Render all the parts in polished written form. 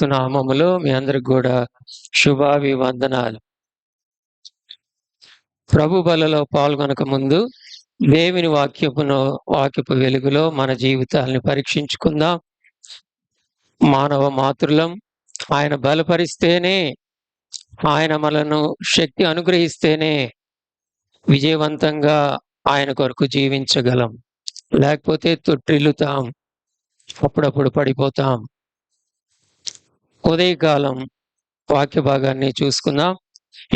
యేసుక్రీస్తు నామములో మీ అందరికి కూడా శుభాభివందనాలు. ప్రభు బలలో పాల్గొనక ముందు దేవుని వాక్యపు వెలుగులో మన జీవితాలను పరీక్షించుకుందాం. మానవ మాతృలం. ఆయన బలపరిస్తేనే, ఆయన మనను శక్తి అనుగ్రహిస్తేనే విజయవంతంగా ఆయన కొరకు జీవించగలం. లేకపోతే తొట్టిల్లుతాం, అప్పుడప్పుడు పడిపోతాం. ఉదయకాలం వాక్య భాగాన్ని చూసుకుందాం.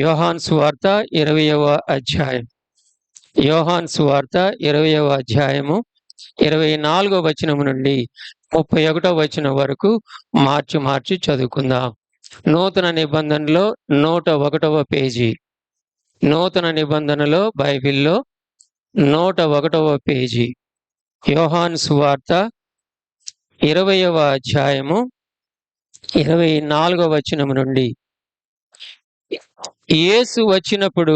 యోహాను సువార్త 20వ అధ్యాయం. యోహాను సువార్త 20వ అధ్యాయము 24వ వచనం నుండి 31వ వచనం వరకు మార్చి చదువుకుందాం. నూతన నిబంధనలో 101వ పేజీ. నూతన నిబంధనలో బైబిల్లో 101వ పేజీ. యోహాను సువార్త 20వ అధ్యాయము 24వ వచనం నుండి. యేసు వచ్చినప్పుడు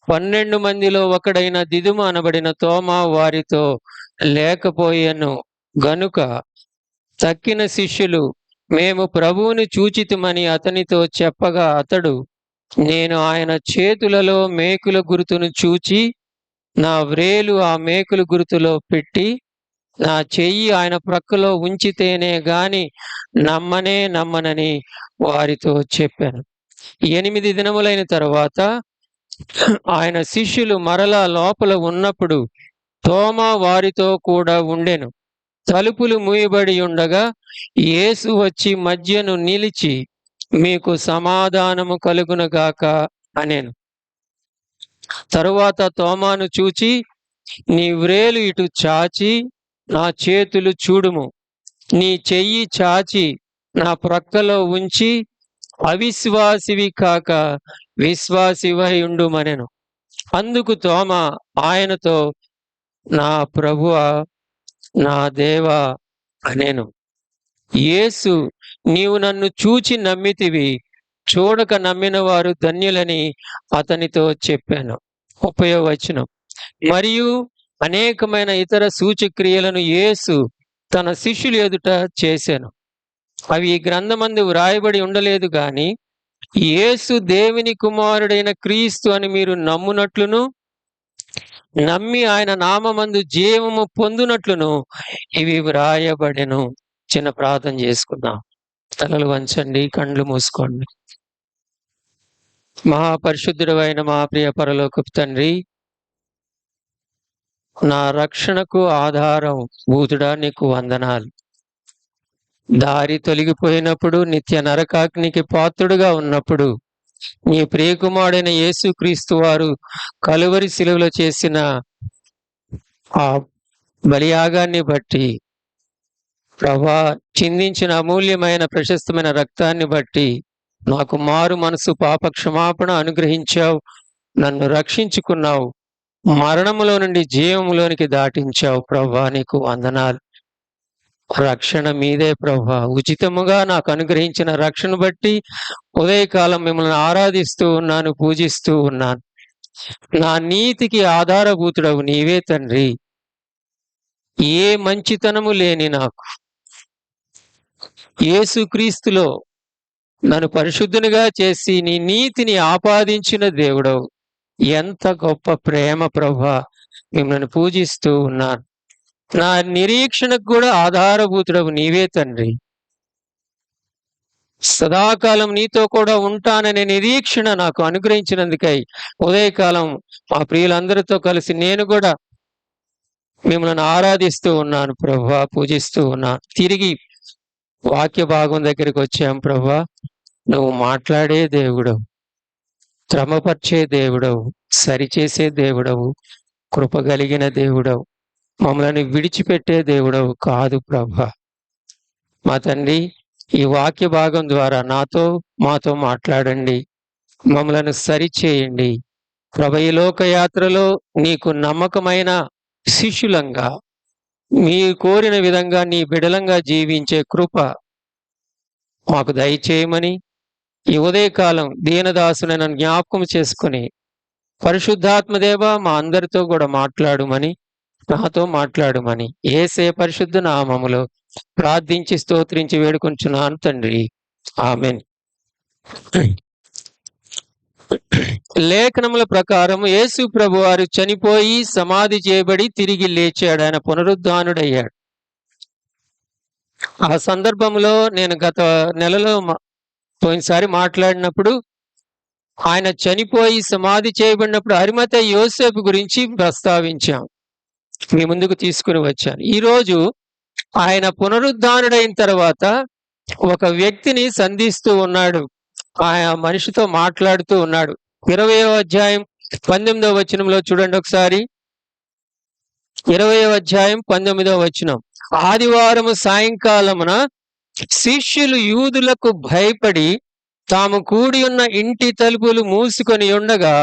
12 మందిలో ఒకడైన దిదుమ అనబడిన తోమా వారితో లేకపోయెను గనుక తక్కిన శిష్యులు మేము ప్రభువుని చూచితిమని అతనితో చెప్పగా అతడు, నేను ఆయన చేతులలో మేకుల గుర్తును చూచి నా వ్రేలు ఆ మేకుల గుర్తులో పెట్టి నా చెయ్యి ఆయన ప్రక్కలో ఉంచితేనే గాని నమ్మనని వారితో చెప్పాను. 8 దినములైన తరువాత ఆయన శిష్యులు మరలా లోపల ఉన్నప్పుడు తోమా వారితో కూడా ఉండెను. తలుపులు మూయబడి ఉండగా యేసు వచ్చి మధ్యను నిలిచి, మీకు సమాధానము కలుగునుగాక అనెను. తరువాత తోమాను చూచి, నీ వ్రేలు ఇటు చాచి నా చేతులు చూడుము, నీ చెయ్యి చాచి నా ప్రక్కలో ఉంచి అవిశ్వాసివి కాక విశ్వాసివై ఉండుమనెను. అందుకు తోమా ఆయనతో, నా ప్రభువా, నా దేవా అనెను. యేసు, నీవు నన్ను చూచి నమ్మితివి, చూడక నమ్మిన వారు ధన్యులని అతనితో చెప్పాను. 30వ వచనం. మరియు అనేకమైన ఇతర సూచక్రియలను యేసు తన శిష్యుల ఎదుట చేశాను. అవి ఈ గ్రంథమందు వ్రాయబడి ఉండలేదు గాని యేసు దేవుని కుమారుడైన క్రీస్తు అని మీరు నమ్మునట్లును, నమ్మి ఆయన నామమందు జీవము పొందునట్లును ఇవి వ్రాయబడెను. చిన్న ప్రార్థన చేసుకుందాం. తలలు వంచండి, కండ్లు మూసుకోండి. మహాపరిశుద్ధుడైన మా ప్రియ పరలోకపు తండ్రి, నా రక్షణకు ఆధారం భూతుడా నీకు వందనాలు. దారి తొలగిపోయినప్పుడు, నిత్య నరకాగ్నికి పాత్రుడుగా ఉన్నప్పుడు నీ ప్రియకుమారుడైన యేసుక్రీస్తు వారు కలువరి శిలువలో చేసిన ఆ బలియాగాన్ని బట్టి, ప్రభా చిందించిన అమూల్యమైన ప్రశస్తమైన రక్తాన్ని బట్టి నాకు మారు మనసు పాప క్షమాపణ అనుగ్రహించావు. నన్ను రక్షించుకున్నావు. మరణములో నుండి జీవములోనికి దాటించావు. ప్రభా నీకు వందనాలు. రక్షణ మీదే ప్రభా. ఉచితముగా నాకు అనుగ్రహించిన రక్షణ బట్టి ఉదయకాలం మిమ్మల్ని ఆరాధిస్తూ ఉన్నాను, పూజిస్తూ ఉన్నాను. నా నీతికి ఆధారభూతుడవు నీవే తండ్రి. ఏ మంచితనము లేని నాకు యేసుక్రీస్తులో నన్ను పరిశుద్ధునిగా చేసి నీ నీతిని ఆపాదించిన దేవుడవు. ఎంత గొప్ప ప్రేమ ప్రభా. మిమ్మల్ని పూజిస్తూ ఉన్నాను. నా నిరీక్షణకు కూడా ఆధారభూతుడవు నీవే తండ్రి. సదాకాలం నీతో కూడా ఉంటాననే నిరీక్షణ నాకు అనుగ్రహించినందుకై ఉదయకాలం మా ప్రియులందరితో కలిసి నేను కూడా మిమ్మల్ని ఆరాధిస్తూ ఉన్నాను ప్రభా, పూజిస్తూ ఉన్నాను. తిరిగి వాక్య భాగం దగ్గరికి వచ్చాం ప్రభా. నువ్వు మాట్లాడే దేవుడవు, క్రమపరిచే దేవుడవు, సరిచేసే దేవుడవు, కృప కలిగిన దేవుడవు, మమ్మల్ని విడిచిపెట్టే దేవుడవు కాదు ప్రభా. మా తండ్రి, ఈ వాక్య భాగం ద్వారా మాతో మాట్లాడండి, మమ్మలను సరిచేయండి ప్రభా. ఈ లోకయాత్రలో నీకు నమ్మకమైన శిష్యులంగా, మీ కోరిన విధంగా నీ బిడలంగా జీవించే కృప మాకు దయచేయమని ఈ ఉదయకాలం దీనదాసునైన జ్ఞాపకం చేసుకుని, పరిశుద్ధాత్మదేవ మా అందరితో కూడా మాట్లాడుమని, నాతో మాట్లాడుమని యేసే పరిశుద్ధ నామములో ప్రార్థించి స్తోత్రించి వేడుకొంచున్నాను తండ్రి. ఆమేన్. లేఖనముల ప్రకారం యేసు ప్రభువారు చనిపోయి సమాధి చేయబడి తిరిగి లేచాడు. ఆయన పునరుద్ధానుడయ్యాడు. ఆ సందర్భంలో నేను గత నెలలో పోయినసారి మాట్లాడినప్పుడు ఆయన చనిపోయి సమాధి చేయబడినప్పుడు అరిమతయి యోసేపు గురించి ప్రస్తావించాం. మీ ముందుకు తీసుకుని వచ్చాను. ఈరోజు ఆయన పునరుద్ధానుడైన తర్వాత ఒక వ్యక్తిని సంధిస్తూ ఉన్నాడు. ఆ మనిషితో మాట్లాడుతూ ఉన్నాడు. 20వ అధ్యాయం 19వ వచనంలో చూడండి ఒకసారి. 20వ అధ్యాయం 19వ వచనం. ఆదివారము సాయంకాలమున శిష్యులు యూదులకు భయపడి తాము కూడి ఉన్న ఇంటి తలుపులు మూసుకొని ఉండగా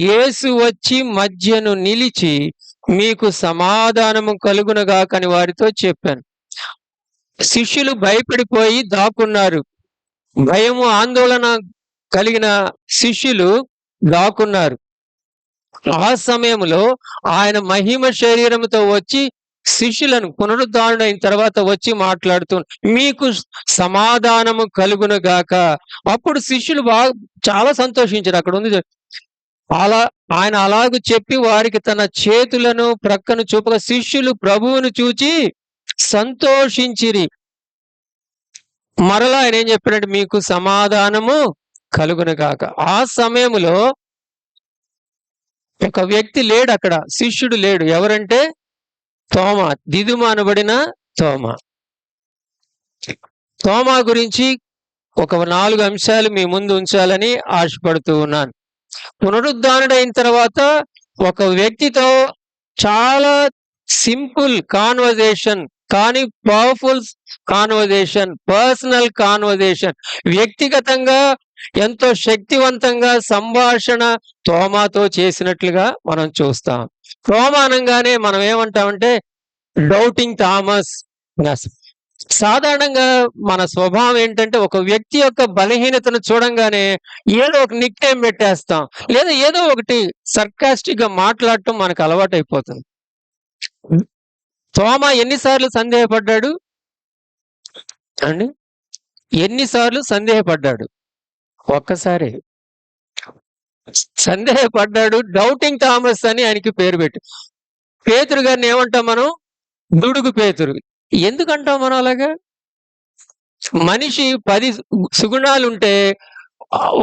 యేసు వచ్చి మధ్యను నిలిచి మీకు సమాధానము కలుగునగాకని వారితో చెప్పాను. శిష్యులు భయపడిపోయి దాక్కున్నారు. భయము ఆందోళన కలిగిన శిష్యులు దాక్కున్నారు. ఆ సమయంలో ఆయన మహిమ శరీరముతో వచ్చి శిష్యులను పునరుద్ధారణైన తర్వాత వచ్చి మాట్లాడుతూ మీకు సమాధానము కలుగును గాక. అప్పుడు శిష్యులు చాలా సంతోషించారు. అక్కడ ఉంది ఆయన అలాగూ చెప్పి వారికి తన చేతులను ప్రక్కను చూపగా శిష్యులు ప్రభువును చూచి సంతోషించిరి. మరలా ఆయన ఏం చెప్పినట్టు మీకు సమాధానము కలుగును గాక. ఆ సమయంలో ఒక వ్యక్తి లేడు, అక్కడ శిష్యుడు లేడు. ఎవరంటే తోమా, దిదుమ అనబడిన తోమా. తోమా గురించి ఒక 4 అంశాలు మీ ముందు ఉంచాలని ఆశపడుతూ ఉన్నాను. పునరుద్ధానుడైన తర్వాత ఒక వ్యక్తితో చాలా సింపుల్ కాన్వర్జేషన్, కానీ పవర్ఫుల్ కాన్వర్జేషన్, పర్సనల్ కాన్వర్జేషన్, వ్యక్తిగతంగా ఎంతో శక్తివంతంగా సంభాషణ తోమాతో చేసినట్లుగా మనం చూస్తాం. తోమా అనగానే మనం ఏమంటామంటే డౌటింగ్ థామస్. సాధారణంగా మన స్వభావం ఏంటంటే ఒక వ్యక్తి యొక్క బలహీనతను చూడంగానే ఏదో ఒక నిక్ నేమ్ పెట్టేస్తాం, లేదా ఏదో ఒకటి సర్కాస్టిక్ గా మాట్లాడటం మనకు అలవాటు అయిపోతుంది. తోమా ఎన్నిసార్లు సందేహపడ్డాడు అండి? ఎన్నిసార్లు సందేహపడ్డాడు? ఒక్కసారి సందేహపడ్డాడు. డౌటింగ్ థామస్ అని ఆయనకి పేరు పెట్టి. పేతురు గారిని ఏమంటాం మనం? దుడుగు పేతురు. ఎందుకంటాం మనం అలాగా? మనిషి 10 సుగుణాలు ఉంటే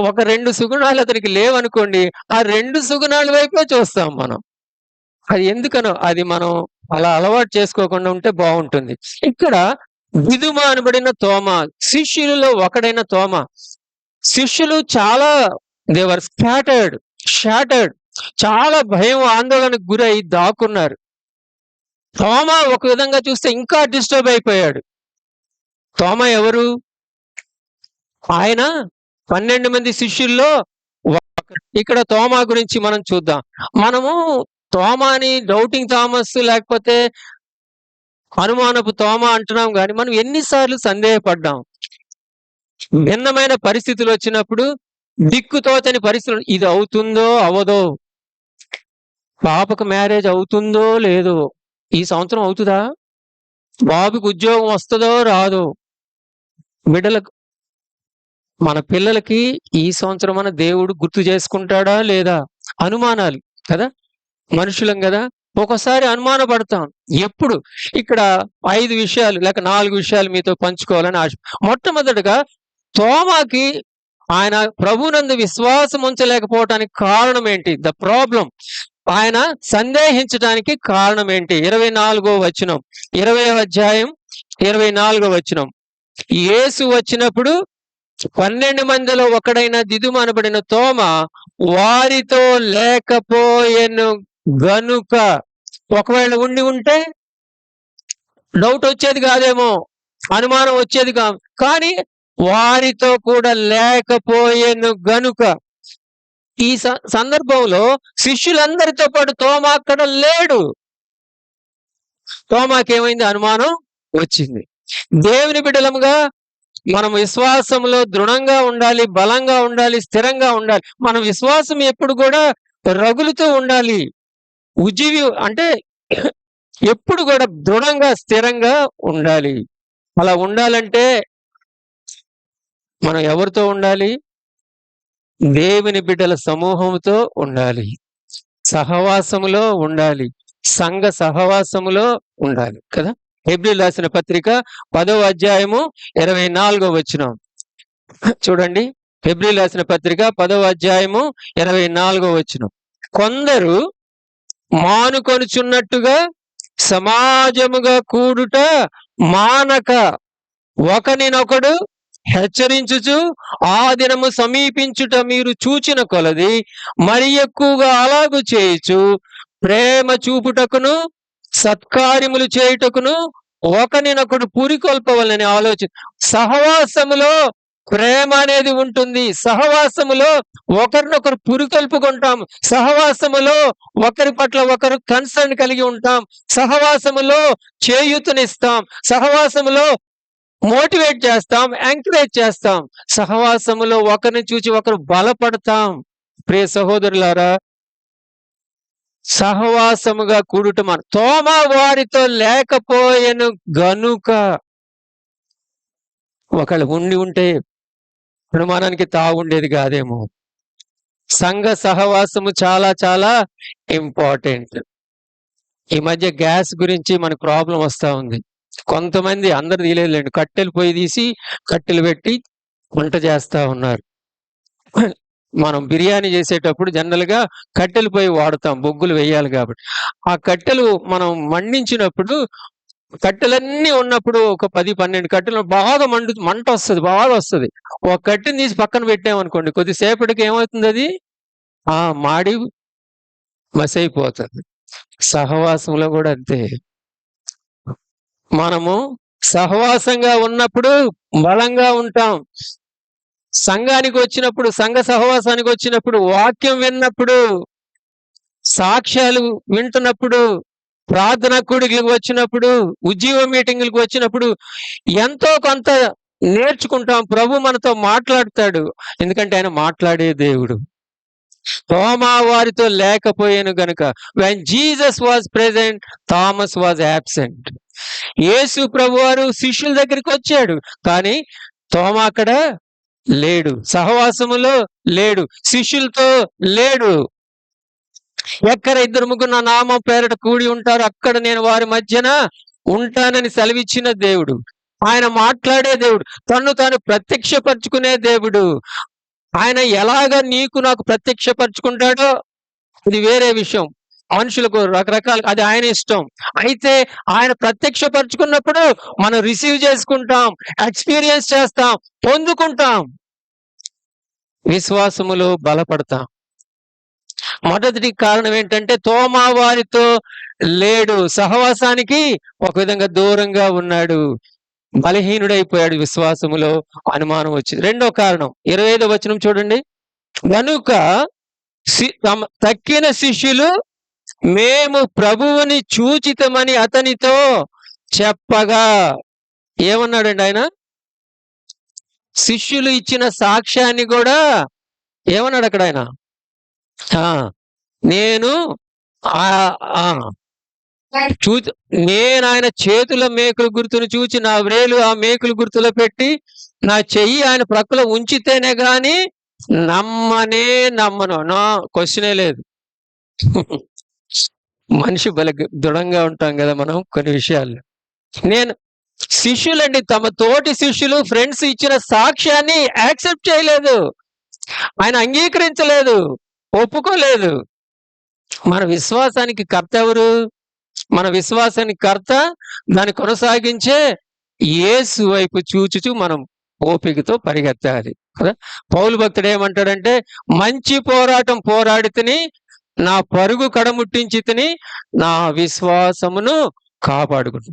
ఒక 2 సుగుణాలు అతనికి లేవనుకోండి, ఆ 2 సుగుణాల వైపే చూస్తాం మనం. అది ఎందుకనో అది మనం అలా అలవాటు చేసుకోకుండా ఉంటే బాగుంటుంది. ఇక్కడ దిదుమ అనబడిన తోమా, శిష్యులలో ఒకడైన తోమా. శిష్యులు చాలా దేవర్ షాటర్డ్, చాలా భయం ఆందోళనకు గురై దాక్కున్నారు. తోమా ఒక విధంగా చూస్తే ఇంకా డిస్టర్బ్ అయిపోయాడు. తోమా ఎవరు? ఆయన 12 మంది శిష్యుల్లో ఇక్కడ తోమా గురించి మనం చూద్దాం. మనము తోమాని డౌటింగ్ థామస్ లేకపోతే అనుమానపు తోమా అంటున్నాం, కానీ మనం ఎన్నిసార్లు సందేహపడ్డాం. భిన్నమైన పరిస్థితులు వచ్చినప్పుడు, దిక్కుతోచని పరిస్థితులు, ఇది అవుతుందో అవదో, పాపకు మ్యారేజ్ అవుతుందో లేదో, ఈ సంవత్సరం అవుతుందా, బాబుకి ఉద్యోగం వస్తుందో రాదో, బిడ్డలకు మన పిల్లలకి ఈ సంవత్సరం మన దేవుడు గుర్తు చేసుకుంటాడా లేదా, అనుమానాలు కదా, మనుషులం కదా, ఒకసారి అనుమాన పడతాం. ఎప్పుడు ఇక్కడ 5 విషయాలు లేక 4 విషయాలు మీతో పంచుకోవాలని ఆశ. మొట్టమొదటిగా తోమాకి ఆయన ప్రభునందు విశ్వాసం ఉంచలేకపోవటానికి కారణం ఏంటి? The problem. ఆయన సందేహించడానికి కారణం ఏంటి? 24వ వచనం, 20వ అధ్యాయం 24వ వచనం. యేసు వచ్చినప్పుడు 12 మందిలో ఒకడైన దిదుమ అనబడిన తోమా వారితో లేకపోయెను గనుక. ఒకవేళ ఉంటే డౌట్ వచ్చేది కాదేమో, అనుమానం వచ్చేది కాదు, కానీ వారితో కూడా లేకపోయెను గనుక. ఈ సందర్భంలో శిష్యులందరితో పాటు తోమా అక్కడ లేడు. తోమాకేమైంది? అనుమానం వచ్చింది. దేవుని బిడ్డలముగా మనం విశ్వాసంలో దృఢంగా ఉండాలి, బలంగా ఉండాలి, స్థిరంగా ఉండాలి. మన విశ్వాసం ఎప్పుడు కూడా రగులుతూ ఉండాలి. ఉజ్జీవి అంటే ఎప్పుడు కూడా దృఢంగా స్థిరంగా ఉండాలి. అలా ఉండాలంటే మనం ఎవరితో ఉండాలి? దేవుని బిడ్డల సమూహంతో ఉండాలి. సహవాసములో ఉండాలి. సంఘ సహవాసములో ఉండాలి కదా! హెబ్రీయులు రాసిన పత్రిక 10వ అధ్యాయము 24వ వచనం చూడండి. హెబ్రీయులు రాసిన పత్రిక 10వ అధ్యాయము 24వ వచనం. కొందరు మానుకొనుచున్నట్టుగా సమాజముగా కూడుట మానక ఒకనినొకడు హెచ్చరించుచు ఆ దినము సమీపించుట మీరు చూచిన కొలది మరి ఎక్కువగా అలాగు చేయుచు ప్రేమ చూపుటకును సత్కార్యములు చేయుటకును ఒకనినొకడు పురికొల్పవలనని ఆలోచన. సహవాసములో ప్రేమ అనేది ఉంటుంది. సహవాసములో ఒకరినొకరు పురికొల్పుకుంటాం. సహవాసములో ఒకరి పట్ల ఒకరు కన్సర్న్ కలిగి ఉంటాం. సహవాసములో చేయూతనిస్తాం. సహవాసములో మోటివేట్ చేస్తాం, ఎంకరేజ్ చేస్తాం. సహవాసములో ఒకరిని చూసి ఒకరు బలపడతాం. ప్రియ సహోదరులారా, సహవాసముగా కూడుట తోమా వారితో లేకపోయెను గనుక. ఒకళ్ళు ఉండి ఉంటే అనుమానానికి తాగుండేది కాదేమో. సంఘ సహవాసము చాలా చాలా ఇంపార్టెంట్. ఈ మధ్య గ్యాస్ గురించి మనకు ప్రాబ్లం వస్తా ఉంది. కొంతమంది, అందరు తీయలేదులేండి, కట్టెలు పొయ్యి తీసి కట్టెలు పెట్టి వంట చేస్తా ఉన్నారు. మనం బిర్యానీ చేసేటప్పుడు జనరల్ గా కట్టెలు పొయ్యి వాడతాం, బొగ్గులు వేయాలి కాబట్టి. ఆ కట్టెలు మనం మండించినప్పుడు కట్టెలన్నీ ఉన్నప్పుడు ఒక 10-12 కట్టెలు బాగా మంట వస్తుంది, బాగా వస్తుంది. ఒక కట్టెని తీసి పక్కన పెట్టామనుకోండి, కొద్దిసేపటికి ఏమవుతుంది, అది మాడి మసైపోతుంది. సహవాసంలో కూడా అంతే. మనము సహవాసంగా ఉన్నప్పుడు బలంగా ఉంటాం. సంఘానికి వచ్చినప్పుడు, సంఘ సహవాసానికి వచ్చినప్పుడు, వాక్యం విన్నప్పుడు, సాక్ష్యాలు వింటున్నప్పుడు, ప్రార్థన కూడికలకు వచ్చినప్పుడు, ఉద్యోగ మీటింగులకు వచ్చినప్పుడు ఎంతో కొంత నేర్చుకుంటాం. ప్రభు మనతో మాట్లాడతాడు, ఎందుకంటే ఆయన మాట్లాడే దేవుడు. తోమా వారితో లేకపోయాను గనుక, when Jesus was present Thomas was absent. Yesu ప్రభు వారు శిష్యుల దగ్గరికి వచ్చాడు, కానీ తోమా అక్కడ లేడు, సహవాసములో లేడు, శిష్యులతో లేడు. ఎక్కడ 2-3 నా నామం పేరట కూడి ఉంటారు, అక్కడ నేను వారి మధ్యన ఉంటానని సెలవిచ్చిన దేవుడు. ఆయన మాట్లాడే దేవుడు, తన్ను తాను ప్రత్యక్షపరుచుకునే దేవుడు. ఆయన ఎలాగ నీకు నాకు ప్రత్యక్షపరుచుకుంటాడో ఇది వేరే విషయం. మనుషులకు రకరకాల, అది ఆయన ఇష్టం. అయితే ఆయన ప్రత్యక్షపరుచుకున్నప్పుడు మనం రిసీవ్ చేసుకుంటాం, ఎక్స్పీరియన్స్ చేస్తాం, పొందుకుంటాం, విశ్వాసములో బలపడతాం. మొదటి కారణం ఏంటంటే తోమా వారితో లేడు, సహవాసానికి ఒక విధంగా దూరంగా ఉన్నాడు, బలహీనుడైపోయాడు, విశ్వాసములో అనుమానం వచ్చింది. రెండో కారణం 25వ వచనం చూడండి. గనుక తక్కిన శిష్యులు మేము ప్రభువుని చూచితమని అతనితో చెప్పగా, ఏమన్నాడండి ఆయన? శిష్యులు ఇచ్చిన సాక్ష్యాన్ని కూడా ఏమన్నాడు అక్కడ ఆయన? నేను నేను ఆయన చేతుల మేకుల గుర్తును చూచి నా వ్రేలు ఆ మేకుల గుర్తులో పెట్టి నా చెయ్యి ఆయన ప్రక్కలో ఉంచితేనే గాని నమ్మను. నా క్వశ్చనే లేదు. మనిషి బలి దృఢంగా ఉంటాం కదా మనం కొన్ని విషయాల్లో. నేను శిష్యులండి, తమ తోటి శిష్యులు, ఫ్రెండ్స్ ఇచ్చిన సాక్ష్యాన్ని యాక్సెప్ట్ చేయలేదు, ఆయన అంగీకరించలేదు, ఒప్పుకోలేదు. మన విశ్వాసానికి కర్త ఎవరు? మన విశ్వాసానికి కర్త, దాన్ని కొనసాగించే యేసు వైపు చూచుచు మనం ఓపికతో పరిగెత్తాలి కదా. పౌలు భక్తుడు ఏమంటాడంటే, మంచి పోరాటం పోరాడితిని, నా పరుగు కడముట్టించి తిని, నా విశ్వాసమును కాపాడుకుని.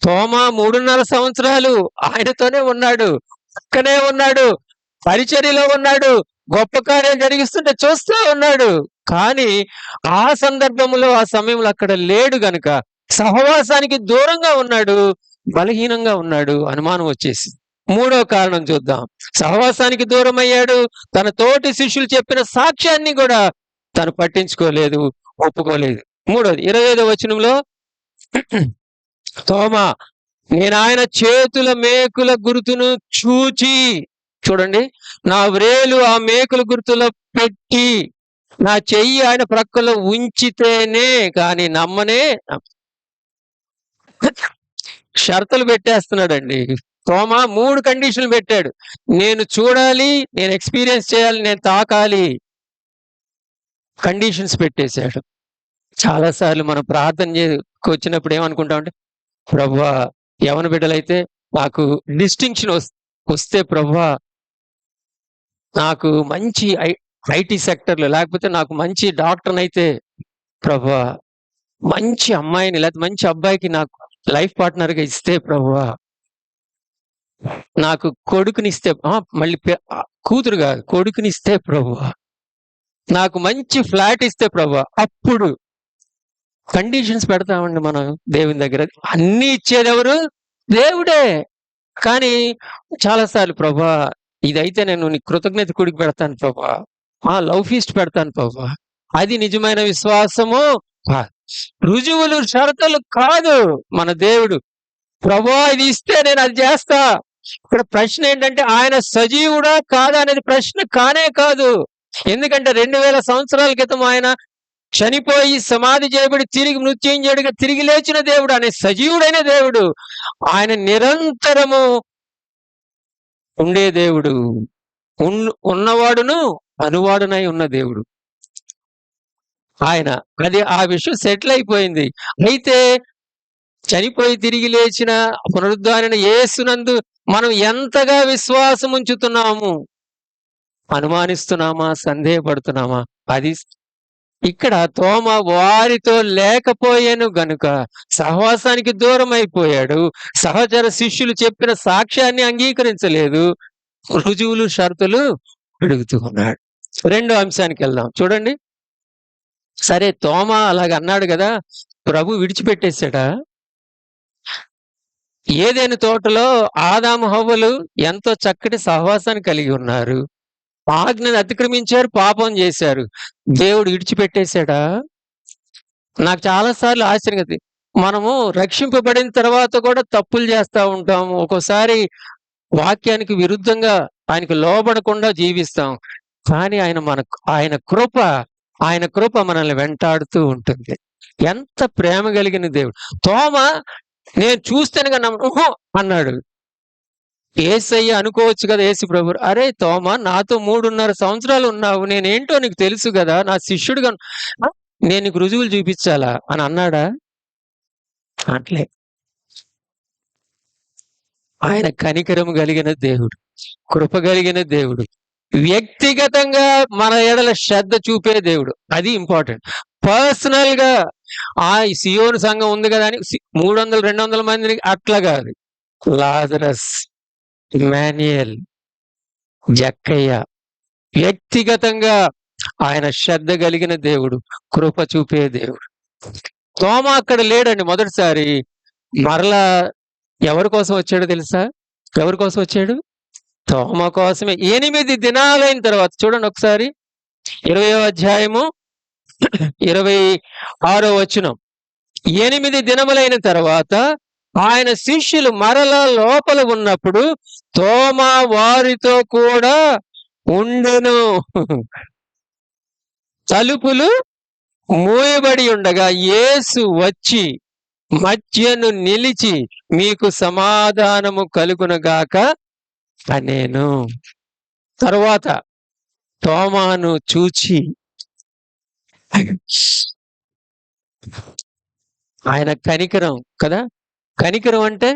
తోమా 3.5 సంవత్సరాలు ఆయనతోనే ఉన్నాడు, పక్కనే ఉన్నాడు, పరిచర్యలో ఉన్నాడు, గొప్ప కార్యం జరిగిస్తుంటే చూస్తూ ఉన్నాడు. కానీ ఆ సందర్భంలో, ఆ సమయంలో అక్కడ లేడు గనుక సహవాసానికి దూరంగా ఉన్నాడు, బలహీనంగా ఉన్నాడు, అనుమానం వచ్చేసి. మూడో కారణం చూద్దాం. సహవాసానికి దూరం అయ్యాడు, తన తోటి శిష్యులు చెప్పిన సాక్ష్యాన్ని కూడా తను పట్టించుకోలేదు, ఒప్పుకోలేదు. మూడోది 25వ వచనంలో, తోమా నేను ఆయన చేతుల మేకుల గుర్తును చూచి, చూడండి, నా వ్రేలు ఆ మేకుల గుర్తులో పెట్టి నా చెయ్యి ఆయన ప్రక్కలో ఉంచితేనే కానీ నమ్మనే షరతులు పెట్టేస్తున్నాడండి. తోమ 3 కండిషన్లు పెట్టాడు. నేను చూడాలి, నేను ఎక్స్పీరియన్స్ చేయాలి, నేను తాకాలి. కండిషన్స్ పెట్టేశాడు. చాలా సార్లు మనం ప్రార్థన వచ్చినప్పుడు ఏమనుకుంటామంటే, ప్రభువా యవన బిడ్డలైతే నాకు డిస్టింక్షన్ వస్తే ప్రభువా నాకు మంచి ఐటీ సెక్టర్లో, లేకపోతే నాకు మంచి డాక్టర్నైతే ప్రభువా, మంచి అమ్మాయిని లేకపోతే మంచి అబ్బాయికి నాకు లైఫ్ పార్ట్నర్గా ఇస్తే ప్రభువా, నాకు కొడుకునిస్తే మళ్ళీ కూతురు కాదు కొడుకునిస్తే ప్రభువా, నాకు మంచి ఫ్లాట్ ఇస్తే ప్రభువా, అప్పుడు కండిషన్స్ పెడతామండి మనం దేవుని దగ్గర. అన్ని ఇచ్చేది ఎవరు? దేవుడే. కానీ చాలాసార్లు ప్రభువా ఇదైతే నేను నీ కృతజ్ఞత కుడికి పెడతాను ప్రభువా, లవ్ ఫీస్ట్ పెడతాను ప్రభువా, అది నిజమైన విశ్వాసము కాదు. రుజువులు షరతులు కాదు మన దేవుడు. ప్రభువా ఇది ఇస్తే నేను అది చేస్తా. ఇక్కడ ప్రశ్న ఏంటంటే ఆయన సజీవుడా కాదా అనేది ప్రశ్న కానే కాదు. ఎందుకంటే 2000 సంవత్సరాల క్రితం ఆయన చనిపోయి సమాధి చేయబడి తిరిగి మృత్యుంజయుడిగా తిరిగి లేచిన దేవుడు, ఆయన సజీవుడైన దేవుడు, ఆయన నిరంతరము ఉండే దేవుడు, ఉన్నవాడును అనువాడునై ఉన్న దేవుడు ఆయన. అది ఆ విషయం సెటిల్ అయిపోయింది. అయితే చనిపోయి తిరిగి లేచిన పునరుద్ధారణ యేసునందు మనం ఎంతగా విశ్వాసం ఉంచుతున్నాము, అనుమానిస్తున్నామా, సందేహపడుతున్నామా? అది ఇక్కడ తోమ వారితో లేకపోయాను గనుక సహవాసానికి దూరం అయిపోయాడు. సహచర శిష్యులు చెప్పిన సాక్ష్యాన్ని అంగీకరించలేదు. రుజువులు షరతులు అడుగుతూ ఉన్నాడు. 2వ అంశానికి వెళ్దాం. చూడండి, సరే తోమ అలాగ అన్నాడు కదా, ప్రభు విడిచిపెట్టేశాడా? ఏదైనా తోటలో ఆదాము హవ్వలు ఎంతో చక్కటి సహవాసాన్ని కలిగి ఉన్నారు. ఆజ్ఞను అతిక్రమించారు, పాపం చేశారు. దేవుడు విడిచిపెట్టేశాడా? నాకు చాలాసార్లు ఆశ్చర్యంగా, మనము రక్షింపబడిన తర్వాత కూడా తప్పులు చేస్తూ ఉంటాము. ఒక్కోసారి వాక్యానికి విరుద్ధంగా ఆయనకు లోబడకుండా జీవిస్తాం. కానీ ఆయన కృప మనల్ని వెంటాడుతూ ఉంటుంది. ఎంత ప్రేమ కలిగిన దేవుడు. తోమ నేను చూస్తేనే అన్నాడు. యేసయ్య అనుకోవచ్చు కదా, యేసు ప్రభు, అరే తోమ నాతో 3.5 సంవత్సరాలు ఉన్నావు, నేనేంటో నీకు తెలుసు కదా, నా శిష్యుడిగా నేను నీకు రుజువులు చూపించాలా అని అన్నాడా? అట్లే ఆయన కనికరము కలిగిన దేవుడు, కృప కలిగిన దేవుడు, వ్యక్తిగతంగా మన ఎడల శ్రద్ధ చూపే దేవుడు. అది ఇంపార్టెంట్. పర్సనల్ గా సియోను సంఘం ఉంది కదా అని 300-200 మందిని అట్లా కాదు. లాజరస్, ఇమాన్యుయేల్, జక్కయ్య, వ్యక్తిగతంగా ఆయన శ్రద్ధ కలిగిన దేవుడు, కృప చూపే దేవుడు. తోమ అక్కడ లేడండి మొదటిసారి. మరలా ఎవరి కోసం వచ్చాడో తెలుసా? ఎవరి కోసం వచ్చాడు? తోమ కోసమే. 8 దినాలైన తర్వాత చూడండి ఒకసారి, 20వ అధ్యాయము 26వ వచనం. 8 దినములైన తర్వాత ఆయన శిష్యులు మరలా లోపల ఉన్నప్పుడు తోమ వారితో కూడా ఉండెను. తలుపులు మూయబడి ఉండగా యేసు వచ్చి మధ్యను నిలిచి మీకు సమాధానము కలుగునగాక అనేను. తరువాత తోమాను చూచి ఆయన కనికరం కదా. కనికరం అంటే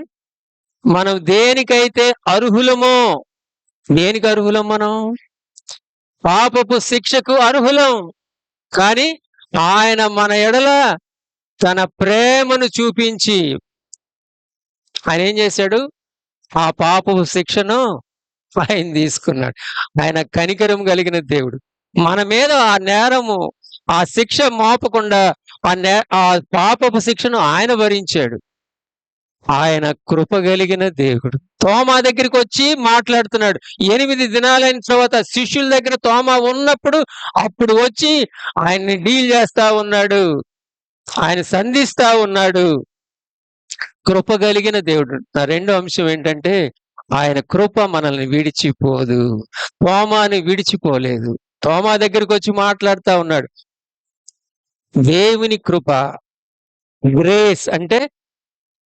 మనం దేనికైతే అర్హులమో, దేనికి అర్హులం? మనం పాపపు శిక్షకు అర్హులం. కానీ ఆయన మన ఎడల తన ప్రేమను చూపించి ఆయన ఏం చేశాడు? ఆ పాపపు శిక్షను ఆయన తీసుకున్నాడు. ఆయన కనికరం కలిగిన దేవుడు. మన మీద ఆ నేరము, ఆ శిక్ష మోపకుండా ఆ పాపపు శిక్షను ఆయన భరించాడు. ఆయన కృప కలిగిన దేవుడు. తోమా దగ్గరికి వచ్చి మాట్లాడుతున్నాడు. 8 దినాలైన తర్వాత శిష్యుల దగ్గర తోమా ఉన్నప్పుడు అప్పుడు వచ్చి ఆయన్ని డీల్ చేస్తా ఉన్నాడు, ఆయన సంధిస్తా ఉన్నాడు. కృప కలిగిన దేవుడు. నా 2వ అంశం ఏంటంటే ఆయన కృప మనల్ని విడిచిపోదు. తోమాని విడిచిపోలేదు. తోమా దగ్గరికి వచ్చి మాట్లాడుతా ఉన్నాడు. దేవుని కృప, గ్రేస్ అంటే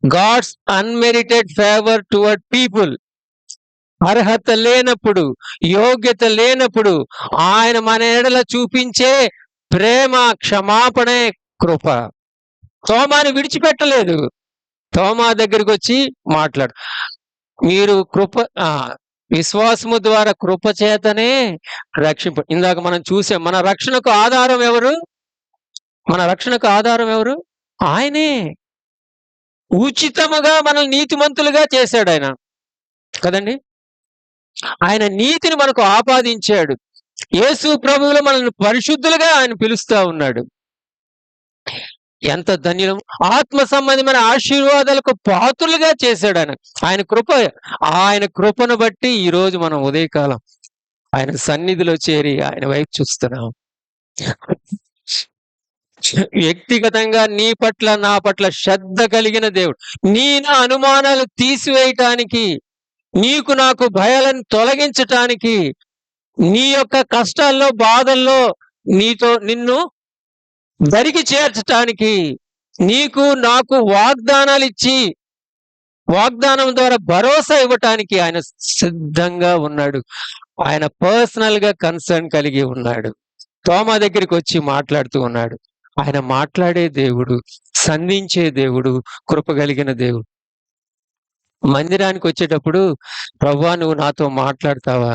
God's unmerited favour toward people. అర్హత లేనప్పుడు, యోగ్యత లేనప్పుడు ఆయన మన ఎడల చూపించే ప్రేమ, క్షమాపణే కృప. తోమాని విడిచిపెట్టలేదు. తోమా దగ్గరికి వచ్చి మాట్లాడు. మీరు విశ్వాసము ద్వారా కృప చేతనే ఇందాక మనం చూసాం. మన రక్షణకు ఆధారం ఎవరు? మన రక్షణకు ఆధారం ఎవరు? ఆయనే. ఉచితముగా మనల్ని నీతిమంతులుగా చేశాడు ఆయన కదండి. ఆయన నీతిని మనకు ఆపాదించాడు. యేసు ప్రభువులో మనల్ని పరిశుద్ధులుగా ఆయన పిలుస్తా ఉన్నాడు. ఎంత ధన్యం! ఆత్మ సంబంధమైన ఆశీర్వాదాలకు పాత్రులుగా చేశాడు ఆయన. ఆయన కృపను బట్టి ఈ రోజు మనం ఉదయకాలం ఆయన సన్నిధిలో చేరి ఆయన వైపు చూస్తున్నాం. వ్యక్తిగతంగా నీ పట్ల, నా పట్ల శ్రద్ధ కలిగిన దేవుడు. నా అనుమానాలు తీసివేయటానికి, నీకు నాకు భయాలను తొలగించటానికి, నీ యొక్క కష్టాల్లో, బాధల్లో నిన్ను దరికి చేర్చటానికి, నీకు నాకు వాగ్దానాలు ఇచ్చి, వాగ్దానం ద్వారా భరోసా ఇవ్వటానికి ఆయన సిద్ధంగా ఉన్నాడు. ఆయన పర్సనల్ గా కన్సర్న్ కలిగి ఉన్నాడు. తోమా దగ్గరికి వచ్చి మాట్లాడుతూ ఉన్నాడు. ఆయన మాట్లాడే దేవుడు, సంధించే దేవుడు, కృప కలిగిన దేవుడు. మందిరానికి వచ్చేటప్పుడు ప్రభువా నువ్వు నాతో మాట్లాడతావా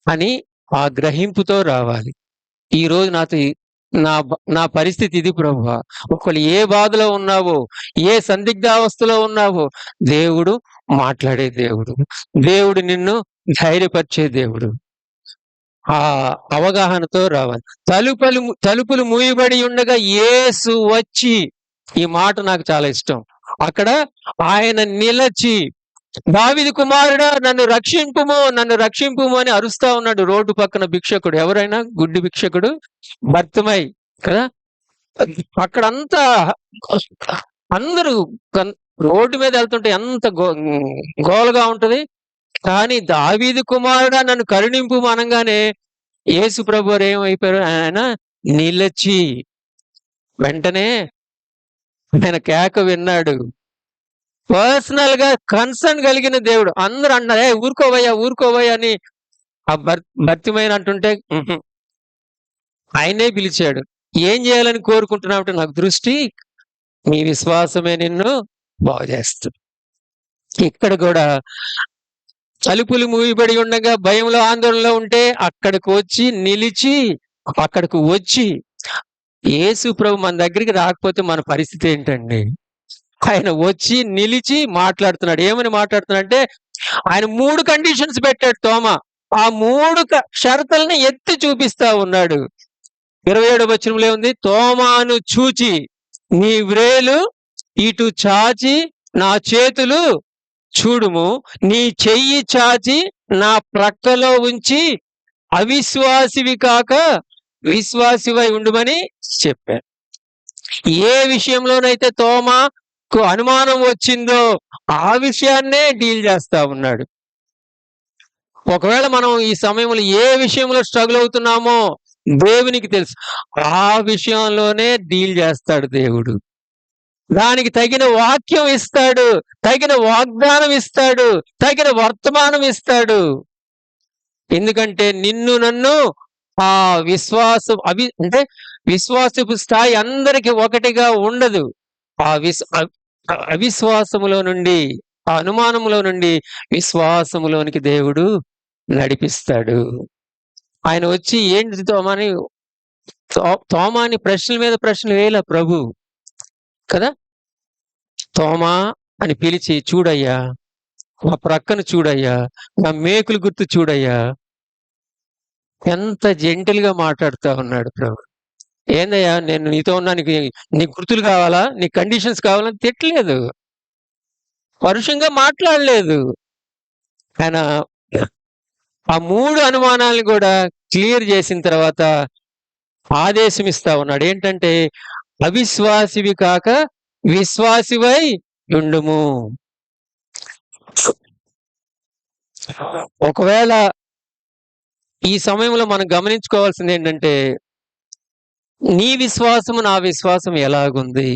అని ఆ గ్రహింపుతో రావాలి. ఈ రోజు నా పరిస్థితి ఇది ప్రభువా. ఒకవేళ ఏ బాధలో ఉన్నావో, ఏ సందిగ్ధావస్థలో ఉన్నావో, దేవుడు మాట్లాడే దేవుడు. దేవుడు నిన్ను ధైర్యపరిచే దేవుడు. ఆ అవగాహనతో రావాలి. తలుపులు మూయబడి ఉండగా యేసు వచ్చి, ఈ మాట నాకు చాలా ఇష్టం. అక్కడ ఆయన నిలచి, దావీదు కుమారుడా నన్ను రక్షింపుము అని అరుస్తా ఉన్నాడు. రోడ్డు పక్కన భిక్షకుడు, ఎవరైనా గుడ్డి భిక్షకుడు భర్తమై కదా. అక్కడంతా అందరూ రోడ్డు మీద వెళ్తుంటే ఎంత గోలగా ఉంటది. కానీ దావీదు కుమారుడా నన్ను కరుణింపు అనగానే యేసు ప్రభు ఏమైపోయారు? ఆయన నిలచి, వెంటనే ఆయన కేక విన్నాడు. పర్సనల్ గా కన్సర్న్ కలిగిన దేవుడు. అందరూ అన్నారు ఊరుకోవయ్యా అని ఆ భర్తిమైన అంటుంటే ఆయనే పిలిచాడు. ఏం చేయాలని కోరుకుంటున్నావు? నాకు దృష్టి, నీ విశ్వాసమే నిన్ను బాగు చేస్తుంది. ఇక్కడ కూడా తలుపులు మూయబడి ఉండగా భయంలో, ఆందోళనలో ఉంటే అక్కడికి వచ్చి యేసు ప్రభు మన దగ్గరికి రాకపోతే మన పరిస్థితి ఏంటండి? ఆయన వచ్చి నిలిచి మాట్లాడుతున్నాడు. ఏమని మాట్లాడుతున్నాడంటే, ఆయన 3 కండిషన్స్ పెట్టాడు తోమా. ఆ 3 షరతుల్ని ఎత్తి చూపిస్తా ఉన్నాడు. 27వ వచనంలో ఉంది, తోమాను చూచి నీ వ్రేలు ఇటు చాచి నా చేతులు చూడుము, నీ చెయ్యి చాచి నా ప్రక్కలో ఉంచి అవిశ్వాసివి కాక విశ్వాసివై ఉండుమని చెప్పారు. ఏ విషయంలోనైతే తోమాకు అనుమానం వచ్చిందో ఆ విషయాన్నే డీల్ చేస్తా ఉన్నాడు. ఒకవేళ మనం ఈ సమయంలో ఏ విషయంలో స్ట్రగుల్ అవుతున్నామో దేవునికి తెలుసు. ఆ విషయంలోనే డీల్ చేస్తాడు దేవుడు. దానికి తగిన వాక్యం ఇస్తాడు, తగిన వాగ్దానం ఇస్తాడు, తగిన వర్తమానం ఇస్తాడు. ఎందుకంటే నన్ను ఆ విశ్వాసం అంటే విశ్వాసపు స్థాయి అందరికి ఒకటిగా ఉండదు. ఆ అవిశ్వాసములో నుండి, ఆ అనుమానములో నుండి విశ్వాసములోనికి దేవుడు నడిపిస్తాడు. ఆయన వచ్చి ఏంటి తోమాని ప్రశ్నల మీద ప్రశ్నలు వేయలే ప్రభు కదా. తోమా అని పిలిచి, చూడయ్యా నా ప్రక్కన, చూడయ్యా నా మేకులు గుర్తు చూడయ్యా. ఎంత జెంటిల్ గా మాట్లాడుతా ఉన్నాడు ప్రభు. ఏందయ్యా నేను నీతో ఉన్నా, నీ గుర్తులు కావాలా, నీ కండిషన్స్ కావాలని తిట్టలేదు, పరుషంగా మాట్లాడలేదు. ఆయన ఆ 3 అనుమానాలను కూడా క్లియర్ చేసిన తర్వాత ఆదేశం ఇస్తా ఉన్నాడు. ఏంటంటే అవిశ్వాసివి కాక విశ్వాసివై ఉండుము. ఒకవేళ ఈ సమయంలో మనం గమనించుకోవాల్సింది ఏంటంటే, నీ విశ్వాసము నా విశ్వాసం ఎలాగుంది?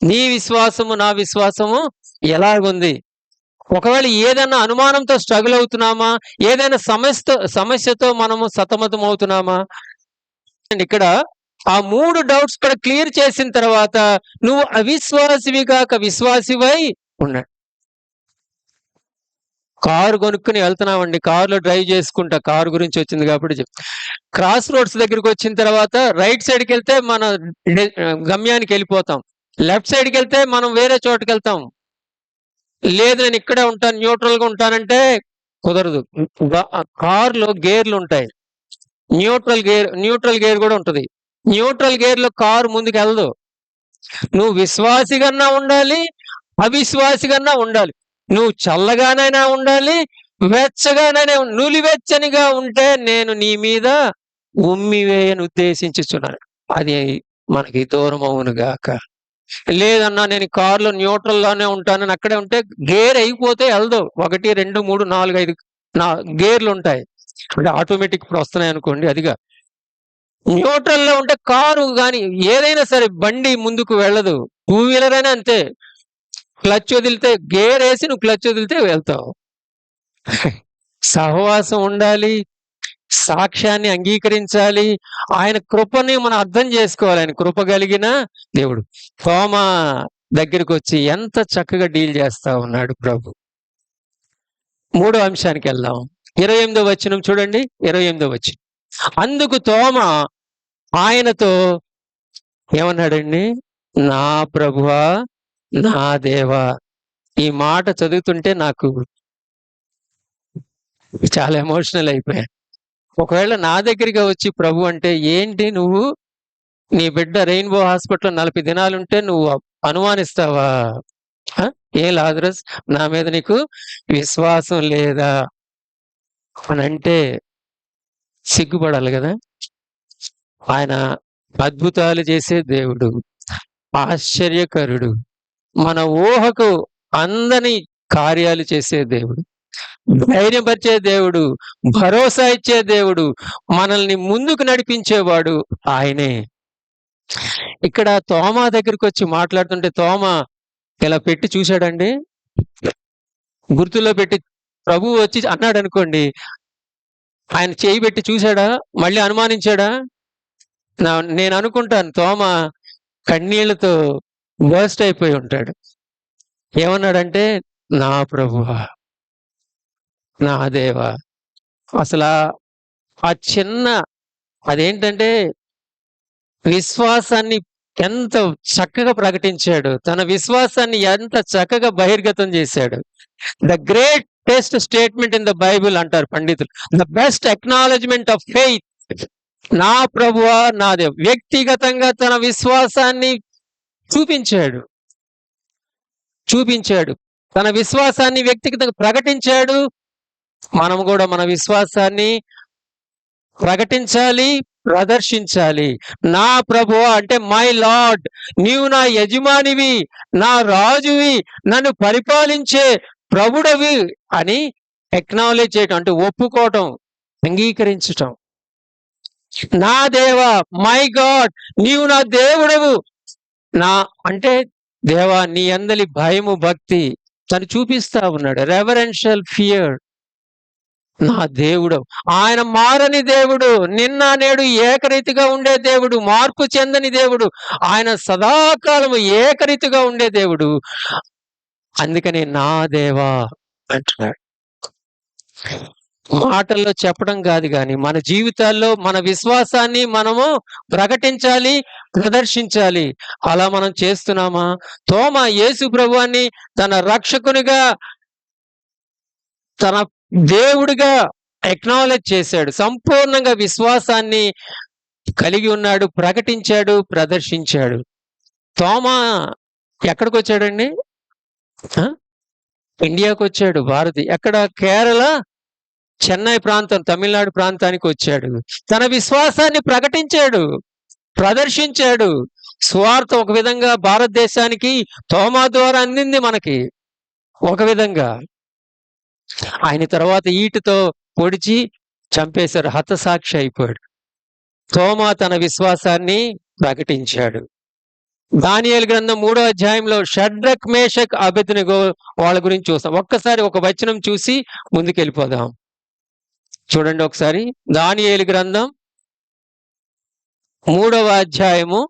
నీ విశ్వాసము నా విశ్వాసము ఎలాగుంది? ఒకవేళ ఏదైనా అనుమానంతో స్ట్రగుల్ అవుతున్నామా? ఏదైనా సమస్యతో మనము సతమతమవుతున్నామా? అండ్ ఇక్కడ ఆ 3 డౌట్స్ కూడా క్లియర్ చేసిన తర్వాత నువ్వు అవిశ్వాసివి కాక విశ్వాసివై ఉన్నాడు. కారు కొనుక్కుని వెళ్తున్నామండి. కారులో డ్రైవ్ చేసుకుంటా, కారు గురించి వచ్చింది కాబట్టి క్రాస్ రోడ్స్ దగ్గరికి వచ్చిన తర్వాత రైట్ సైడ్కి వెళ్తే మన గమ్యానికి వెళ్ళిపోతాం. లెఫ్ట్ సైడ్కి వెళ్తే మనం వేరే చోటుకి వెళ్తాం. లేదు నేను ఇక్కడే ఉంటాను, న్యూట్రల్ గా ఉంటానంటే కుదరదు. కారులో గేర్లు ఉంటాయి. న్యూట్రల్ గేర్ కూడా ఉంటది. న్యూట్రల్ గేర్ లో కారు ముందుకు వెళ్ళదు. నువ్వు విశ్వాసిగన్నా ఉండాలి, అవిశ్వాసిగన్నా ఉండాలి. నువ్వు చల్లగానైనా ఉండాలి, వెచ్చగానైనా నులివెచ్చనిగా ఉంటే నేను నీ మీద ఉమ్మివేయని ఉద్దేశించుచున్నాను. అది మనకి దూరం అవును గాక. లేదన్నా నేను కారులో న్యూట్రల్ లోనే ఉంటానని అక్కడే ఉంటే గేర్ అయిపోతే వెళ్దాం. 1, 2, 3, 4, 5 గేర్లు ఉంటాయి. అంటే ఆటోమేటిక్ ఇప్పుడు వస్తున్నాయి అనుకోండి. అదిగా న్యూట్రల్ లో ఉంటే కారు కానీ ఏదైనా సరే బండి ముందుకు వెళ్ళదు. 2 వీలర్ అయినా అంతే. క్లచ్ వదిలితే గేర్ వేసి నువ్వు క్లచ్ వదిలితే వెళ్తావు. సహవాసం ఉండాలి, సాక్ష్యాన్ని అంగీకరించాలి, ఆయన కృపని మనం అర్థం చేసుకోవాలి. ఆయన కృప కలిగిన దేవుడు. తోమా దగ్గరికి వచ్చి ఎంత చక్కగా డీల్ చేస్తా ఉన్నాడు ప్రభు. 3వ అంశానికి వెళ్దాం. 28వ వచనం చూడండి. 28వ వచనం. అందుకు తోమా ఆయనతో ఏమన్నాడండి? నా ప్రభువా, నా దేవా. ఈ మాట చదువుతుంటే నాకు చాలా ఎమోషనల్ అయిపోయాను. ఒకవేళ నా దగ్గరికి వచ్చి ప్రభు అంటే ఏంటి, నువ్వు నీ బిడ్డ రెయిన్బో హాస్పిటల్లో 40 దినాలుంటే నువ్వు అనుమానిస్తావా? ఏ లాజరస్, నా మీద నీకు విశ్వాసం లేదా అని అంటే సిగ్గుపడాలి కదా. ఆయన అద్భుతాలు చేసే దేవుడు, ఆశ్చర్యకరుడు, మన ఊహకు అందని కార్యాలు చేసే దేవుడు, ధైర్యపరిచే దేవుడు, భరోసా ఇచ్చే దేవుడు, మనల్ని ముందుకు నడిపించేవాడు ఆయనే. ఇక్కడ తోమా దగ్గరికి వచ్చి మాట్లాడుతుంటే తోమా ఇలా పెట్టి చూశాడండి. గుర్తులో పెట్టి ప్రభువు వచ్చి అన్నాడు అనుకోండి, ఆయన చేయి పెట్టి చూశాడా? మళ్ళీ అనుమానించాడా? నేను అనుకుంటాను తోమా కన్నీళ్లతో బర్స్ట్ అయిపోయి ఉంటాడు. ఏమన్నాడంటే, నా ప్రభువా, నా దేవా. అసలు ఆ చిన్న అదేంటంటే విశ్వాసాన్ని ఎంత చక్కగా ప్రకటించాడు, తన విశ్వాసాన్ని ఎంత చక్కగా బహిర్గతం చేశాడు. The greatest statement in the Bible అంటారు పండితులు. The best acknowledgement of faith. నా ప్రభువా, నా దేవ. వ్యక్తిగతంగా తన విశ్వాసాన్ని చూపించాడు. తన విశ్వాసాన్ని వ్యక్తిగతంగా ప్రకటించాడు. మనం కూడా మన విశ్వాసాన్ని ప్రకటించాలి, ప్రదర్శించాలి. నా ప్రభువా అంటే మై లార్డ్, నీవు నా యజమానివి, నా రాజువి, నన్ను పరిపాలించే ప్రభుడవి అని ఎక్నాలెడ్జ్ చేయటం అంటే ఒప్పుకోవటం, అంగీకరించటం. నా దేవా, మై గాడ్, నీవు నా దేవుడవు. నా అంటే దేవా నీ అందలి భయము, భక్తి తను చూపిస్తా ఉన్నాడు. Reverential fear. నా దేవుడు ఆయన మారని దేవుడు, నిన్న నేడు ఏకరీతిగా ఉండే దేవుడు, మార్పు చెందని దేవుడు. ఆయన సదాకాలము ఏకరీతిగా ఉండే దేవుడు. అందుకని నా దేవా అంటున్నాడు. మాటల్లో చెప్పడం కాదు, కానీ మన జీవితాల్లో మన విశ్వాసాన్ని మనము ప్రకటించాలి, ప్రదర్శించాలి. అలా మనం చేస్తున్నామా? తోమా యేసు ప్రభువాన్ని తన రక్షకునిగా, తన దేవుడిగా ఎక్నాలెడ్జ్ చేశాడు. సంపూర్ణంగా విశ్వాసాన్ని కలిగి ఉన్నాడు, ప్రకటించాడు, ప్రదర్శించాడు. తోమా ఎక్కడికి వచ్చాడండి? ఇండియాకు వచ్చాడు. భారతి ఎక్కడ? కేరళ, చెన్నై ప్రాంతం, తమిళనాడు ప్రాంతానికి వచ్చాడు. తన విశ్వాసాన్ని ప్రకటించాడు, ప్రదర్శించాడు. స్వార్థ ఒక విధంగా భారతదేశానికి తోమా ద్వారా అందింది మనకి ఒక విధంగా. ఆయన తర్వాత ఈటుతో పొడిచి చంపేశారు, హతసాక్షి అయిపోయాడు. తోమా తన విశ్వాసాన్ని ప్రకటించాడు. దానియేలు గ్రంథం 3వ అధ్యాయంలో షడ్రక్ మేషక్ అబేద్నెగో వాళ్ళ గురించి చూస్తాం. ఒక్కసారి ఒక వచనం చూసి ముందుకెళ్ళిపోదాం. చూడండి ఒకసారి, దానియేలు గ్రంథం 3వ అధ్యాయము.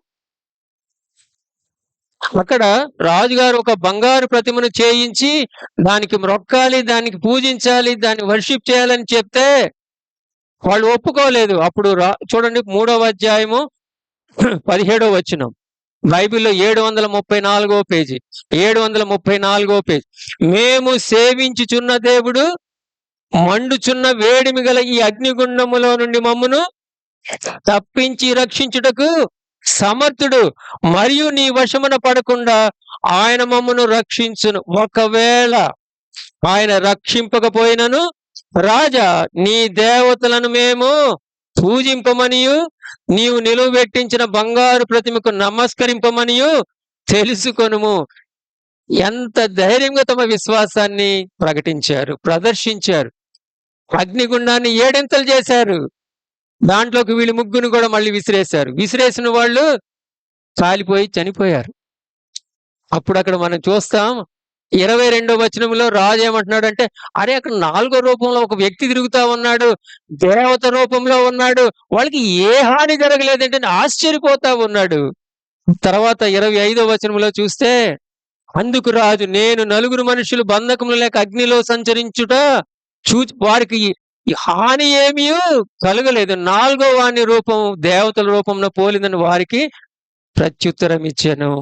అక్కడ రాజుగారు ఒక బంగారు ప్రతిమను చేయించి దానికి మ్రొక్కాలి, దానికి పూజించాలి, దాన్ని వర్షిప్ చేయాలని చెప్తే వాళ్ళు ఒప్పుకోలేదు. అప్పుడు చూడండి 3వ అధ్యాయము 17వ వచనం, బైబిల్లో 734వ పేజీ, 734వ పేజీ. మేము సేవించుచున్న దేవుడు మండుచున్న వేడిమి గల ఈ అగ్నిగుండములో నుండి మమ్మును తప్పించి రక్షించుటకు సమర్థుడు, మరియు నీ వశమున పడకుండా ఆయన మమ్మును రక్షించును. ఒకవేళ ఆయన రక్షింపకపోయినను రాజా, నీ దేవతలను మేము పూజింపమనియు నీవు నిలువబెట్టించిన బంగారు ప్రతిమకు నమస్కరింపమనియు తెలుసుకొనుము. ఎంత ధైర్యంగా తమ విశ్వాసాన్ని ప్రకటించారు, ప్రదర్శించారు. అగ్నిగుండాన్ని 7 చేశారు. దాంట్లోకి వీళ్ళు ముగ్గురు కూడా మళ్ళీ విసిరేశారు. విసిరేసిన వాళ్ళు కాలిపోయి చనిపోయారు. అప్పుడు అక్కడ మనం చూస్తాం 22వ వచనంలో రాజు ఏమంటున్నాడంటే, అరే అక్కడ 4వ రూపంలో ఒక వ్యక్తి తిరుగుతా ఉన్నాడు, దేవత రూపంలో ఉన్నాడు, వాళ్ళకి ఏ హాని జరగలేదంటే ఆశ్చర్యపోతా ఉన్నాడు. తర్వాత 25వ వచనంలో చూస్తే, అందుకు రాజు, నేను 4 మనుషులు బంధకములు లేక అగ్నిలో సంచరించుట చూచి వారికి హాని ఏమీ కలగలేదు, 4వ వాని రూపం దేవతల రూపంలో పోలిందని వారికి ప్రత్యుత్తరం ఇచ్చాను.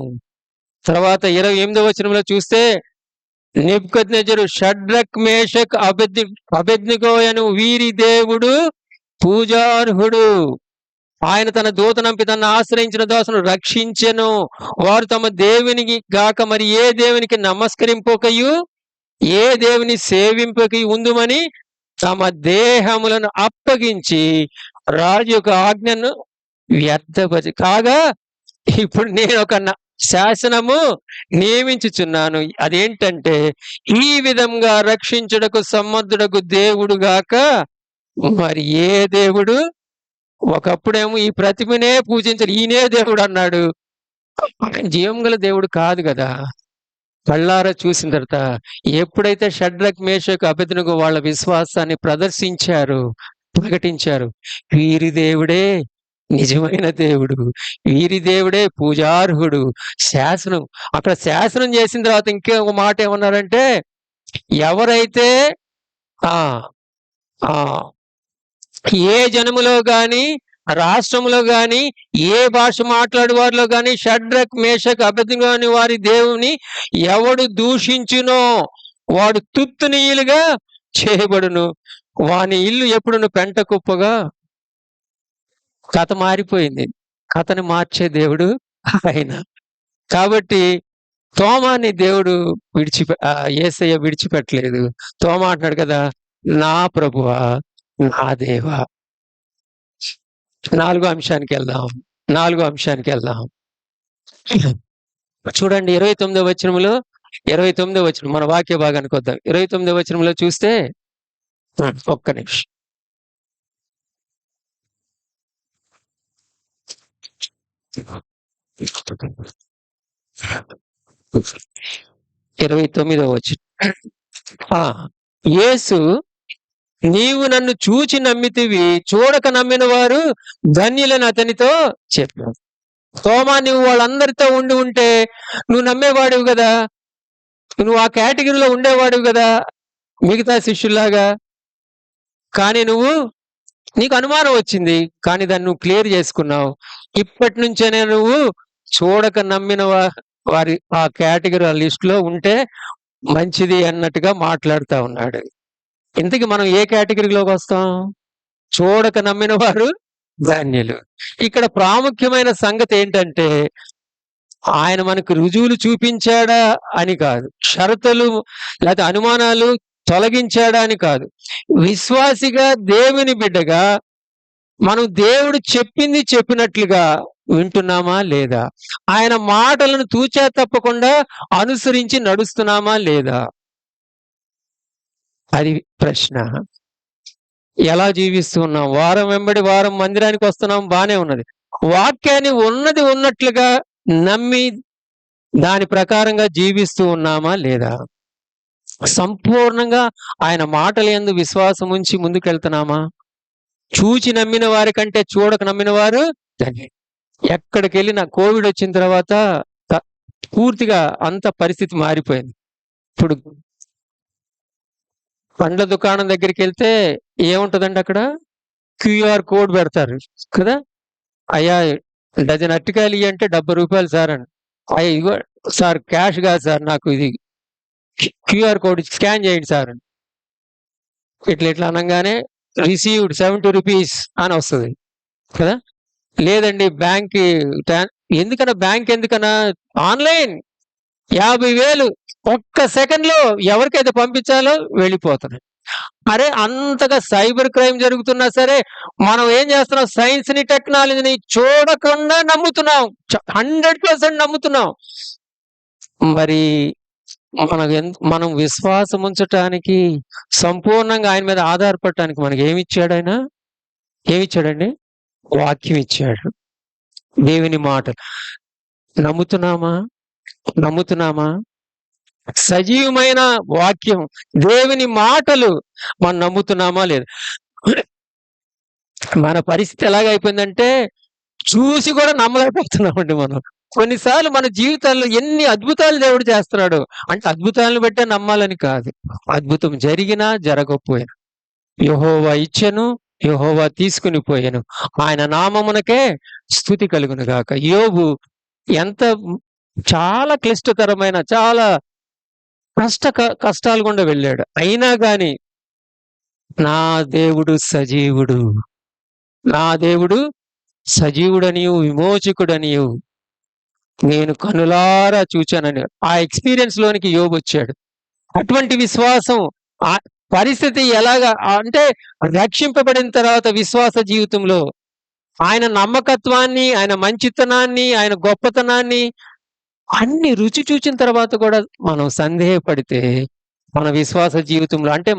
తర్వాత 28వ వచనంలో చూస్తే, నెబుకద్నెజరు షడ్రక్ మేషక్ అబేద్నెగో అను వీరి దేవుడు పూజార్హుడు, ఆయన తన దూతనంపి తనను ఆశ్రయించిన దాసును రక్షించెను. వారు తమ దేవునికి గాక మరి ఏ దేవునికి నమస్కరింపకయు ఏ దేవుని సేవింపకయు ఉందుమని తమ దేహములను అప్పగించి రాజు యొక్క ఆజ్ఞను వ్యర్థపరిచి కాగా, ఇప్పుడు నేను ఒక శాసనము నియమించుచున్నాను. అదేంటంటే, ఈ విధంగా రక్షించుటకు సమర్థుడకు దేవుడు గాక మరి ఏ దేవుడు. ఒకప్పుడేమో ఈ ప్రతిమనే పూజించారు, ఈయనే దేవుడు అన్నాడు. ఆయన జీవం గల దేవుడు కాదు కదా. కళ్ళారా చూసిన తర్వాత ఎప్పుడైతే షడ్రక్ మేషక్ అబేద్నెగో వాళ్ళ విశ్వాసాన్ని ప్రదర్శించారు, ప్రకటించారు, వీరి దేవుడే నిజమైన దేవుడు, వీరి దేవుడే పూజార్హుడు, శాసనం. అక్కడ శాసనం చేసిన తర్వాత ఇంకే ఒక మాట ఏమన్నారంటే, ఎవరైతే ఏ జనములో గాని రాష్ట్రంలో గాని ఏ భాష మాట్లాడే వారిలో గాని షడ్రక్ మేషక్ అబేద్నెగో అని వారి దేవుని ఎవడు దూషించునో వాడు తుత్తునీయులుగా చేయబడును, వాని ఇల్లు ఎప్పుడును పెంట కుప్పగా. కథ మారిపోయింది, కథని మార్చే దేవుడు ఆయన. కాబట్టి తోమాని దేవుడు యేసయ్య విడిచిపెట్టలేదు. తోమా అంటున్నాడు కదా, నా ప్రభువా నా దేవా. 4వ అంశానికి వెళ్దాం. చూడండి 29వ వచనంలో, 29వ వచనం మన వాక్య భాగానికి వద్దాం. 29వ వచనంలో చూస్తే, ఒక్క నిమిషం, ఇరవై 29వ వచనం. యేసు, నీవు నన్ను చూచి నమ్మితివి, చూడక నమ్మిన వారు ధన్యులని అతనితో చెప్పాడు. తోమా, నువ్వు వాళ్ళందరితో ఉంటే నువ్వు నమ్మేవాడివి కదా, నువ్వు ఆ కేటగిరీలో ఉండేవాడివి కదా మిగతా శిష్యుల్లాగా. కానీ నీకు అనుమానం వచ్చింది, కానీ దాన్ని నువ్వు క్లియర్ చేసుకున్నావు. ఇప్పటి నుంచేనే నువ్వు చూడక నమ్మిన వారి ఆ కేటగిరీ ఆ లిస్ట్ లో ఉంటే మంచిది అన్నట్టుగా మాట్లాడుతా ఉన్నాడు. ఇంతకీ మనం ఏ కేటగిరీలోకి వస్తాం? చూడక నమ్మిన వారు ధన్యులు. ఇక్కడ ప్రాముఖ్యమైన సంగతి ఏంటంటే, ఆయన మనకు రుజువులు చూపించాడా అని కాదు, షరతులు లేదా అనుమానాలు తొలగించాడా అని కాదు. విశ్వాసిగా, దేవుని బిడ్డగా మనం దేవుడు చెప్పింది చెప్పినట్లుగా వింటున్నామా లేదా, ఆయన మాటలను తూచా తప్పకుండా అనుసరించి నడుస్తున్నామా లేదా. అది ప్రశ్న. ఎలా జీవిస్తున్నాం? వారం వెంబడి వారం మందిరానికి వస్తున్నాం, బానే ఉన్నది. వాక్యాన్ని ఉన్నది ఉన్నట్లుగా నమ్మి దాని ప్రకారంగా జీవిస్తూ ఉన్నామా లేదా? సంపూర్ణంగా ఆయన మాటల యందు విశ్వాసం ఉంచి ముందుకెళ్తున్నామా? చూచి నమ్మిన వారి కంటే చూడక నమ్మిన వారు ధన్యులు. ఎక్కడికెళ్ళినా కోవిడ్ వచ్చిన తర్వాత పూర్తిగా అంత పరిస్థితి మారిపోయింది. ఇప్పుడు పండ్ల దుకాణం దగ్గరికి వెళ్తే ఏముంటదండి అక్కడ? క్యూఆర్ కోడ్ పెడతారు కదా. అయ్యా డజన్ అరటికాయలు ఇయ్యి అంటే ₹70 సార్ అని. అయ్యా ఇగో సార్ క్యాష్ కాదు సార్, నాకు ఇది క్యూఆర్ కోడ్ స్కాన్ చేయండి సార్ అని. ఇట్లా అనగానే రిసీవ్డ్ ₹70 అని వస్తుంది కదా. లేదండి బ్యాంక్ ఎందుకన్నా, బ్యాంక్ ఎందుకన్నా, ఆన్లైన్ 50,000 ఒక్క సెకండ్ లో ఎవరికైతే పంపించాలో వెళ్ళిపోతున్నాయి. అరే అంతగా సైబర్ క్రైమ్ జరుగుతున్నా సరే మనం ఏం చేస్తున్నాం? సైన్స్ ని టెక్నాలజీని చూడకుండా నమ్ముతున్నాం, 100% నమ్ముతున్నాం. మరి మనం విశ్వాసం ఉంచటానికి, సంపూర్ణంగా ఆయన మీద ఆధారపడటానికి మనకి ఏమిచ్చాడు ఆయన? ఏమిచ్చాడండి? వాక్యం ఇచ్చాడు, దేవుని మాట. నమ్ముతున్నామా? సజీవమైన వాక్యం, దేవుని మాటలు మనం నమ్ముతున్నామా లేదు? మన పరిస్థితి ఎలాగైపోయిందంటే చూసి కూడా నమ్మలేకపోతున్నామండి మనం. కొన్నిసార్లు మన జీవితాల్లో ఎన్ని అద్భుతాలు దేవుడు చేస్తున్నాడు అంటే అద్భుతాలను బట్టే నమ్మాలని కాదు, అద్భుతం జరిగినా జరగకపోయినా యెహోవా ఇచ్చెను, యెహోవా తీసుకుని పోయెను, ఆయన నామమునకే స్తుతి కలుగును గాక. యోబు ఎంత చాలా క్లిష్టతరమైన, చాలా కష్టాలు గుండా వెళ్ళాడు. అయినా గాని నా దేవుడు సజీవుడు, నా దేవుడు సజీవుడనియు విమోచకుడనియు నేను కనులారా చూచానని ఆ ఎక్స్పీరియన్స్ లోనికి యోబు వచ్చాడు. అటువంటి విశ్వాసం, ఆ పరిస్థితి ఎలాగా అంటే రక్షింపబడిన తర్వాత విశ్వాస జీవితంలో ఆయన నమ్మకత్వాన్ని, ఆయన మంచితనాన్ని, ఆయన గొప్పతనాన్ని అన్ని రుచి చూచిన తర్వాత కూడా మనం సందేహపడితే మన విశ్వాస జీవితంలో అంటే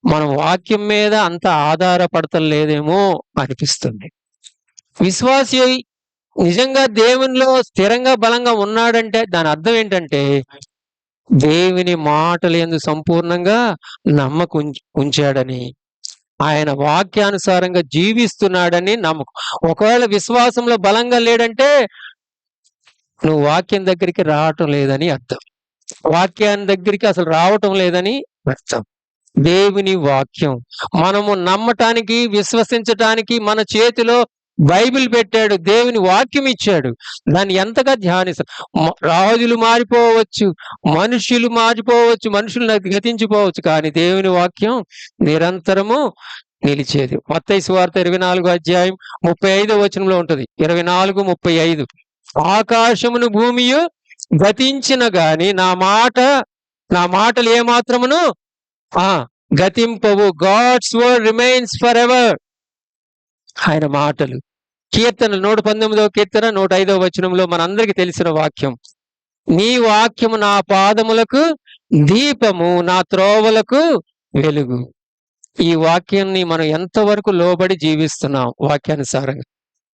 మన వాక్యం మీద అంత ఆధారపడటం లేదేమో అనిపిస్తుంది. విశ్వాసి నిజంగా దేవునిలో స్థిరంగా బలంగా ఉన్నాడంటే దాని అర్థం ఏంటంటే దేవుని మాటలు యందు సంపూర్ణంగా నమ్మకం ఉంచాడని, ఆయన వాక్యానుసారంగా జీవిస్తున్నాడని నమ్మకం. ఒకవేళ విశ్వాసంలో బలంగా లేడంటే నువ్వు వాక్యం దగ్గరికి రావటం లేదని అర్థం, వాక్యాన్ని దగ్గరికి అసలు రావటం లేదని అర్థం. దేవుని వాక్యం మనము నమ్మటానికి, విశ్వసించటానికి మన చేతిలో బైబిల్ పెట్టాడు, దేవుని వాక్యం ఇచ్చాడు. దాన్ని ఎంతగా ధ్యానిస్తాం. రాజులు మారిపోవచ్చు, మనుషులు మారిపోవచ్చు, మనుషులు గతించిపోవచ్చు, కానీ దేవుని వాక్యం నిరంతరము నిలిచేది. మత్తయి సువార్త 24:35 ఉంటది. 24:35 ఆకాశమును భూమియు గతించిన గాని నా మాటలు ఏమాత్రమును గతింపవు. God's word remains for ever. ఆయన మాటలు. కీర్తన 119వ కీర్తన 105వ వచనంలో మనందరికీ తెలిసిన వాక్యం, నీ వాక్యము నా పాదములకు దీపము, నా త్రోవలకు వెలుగు. ఈ వాక్యాన్ని మనం ఎంతవరకు లోబడి జీవిస్తున్నాం వాక్యానుసారంగా?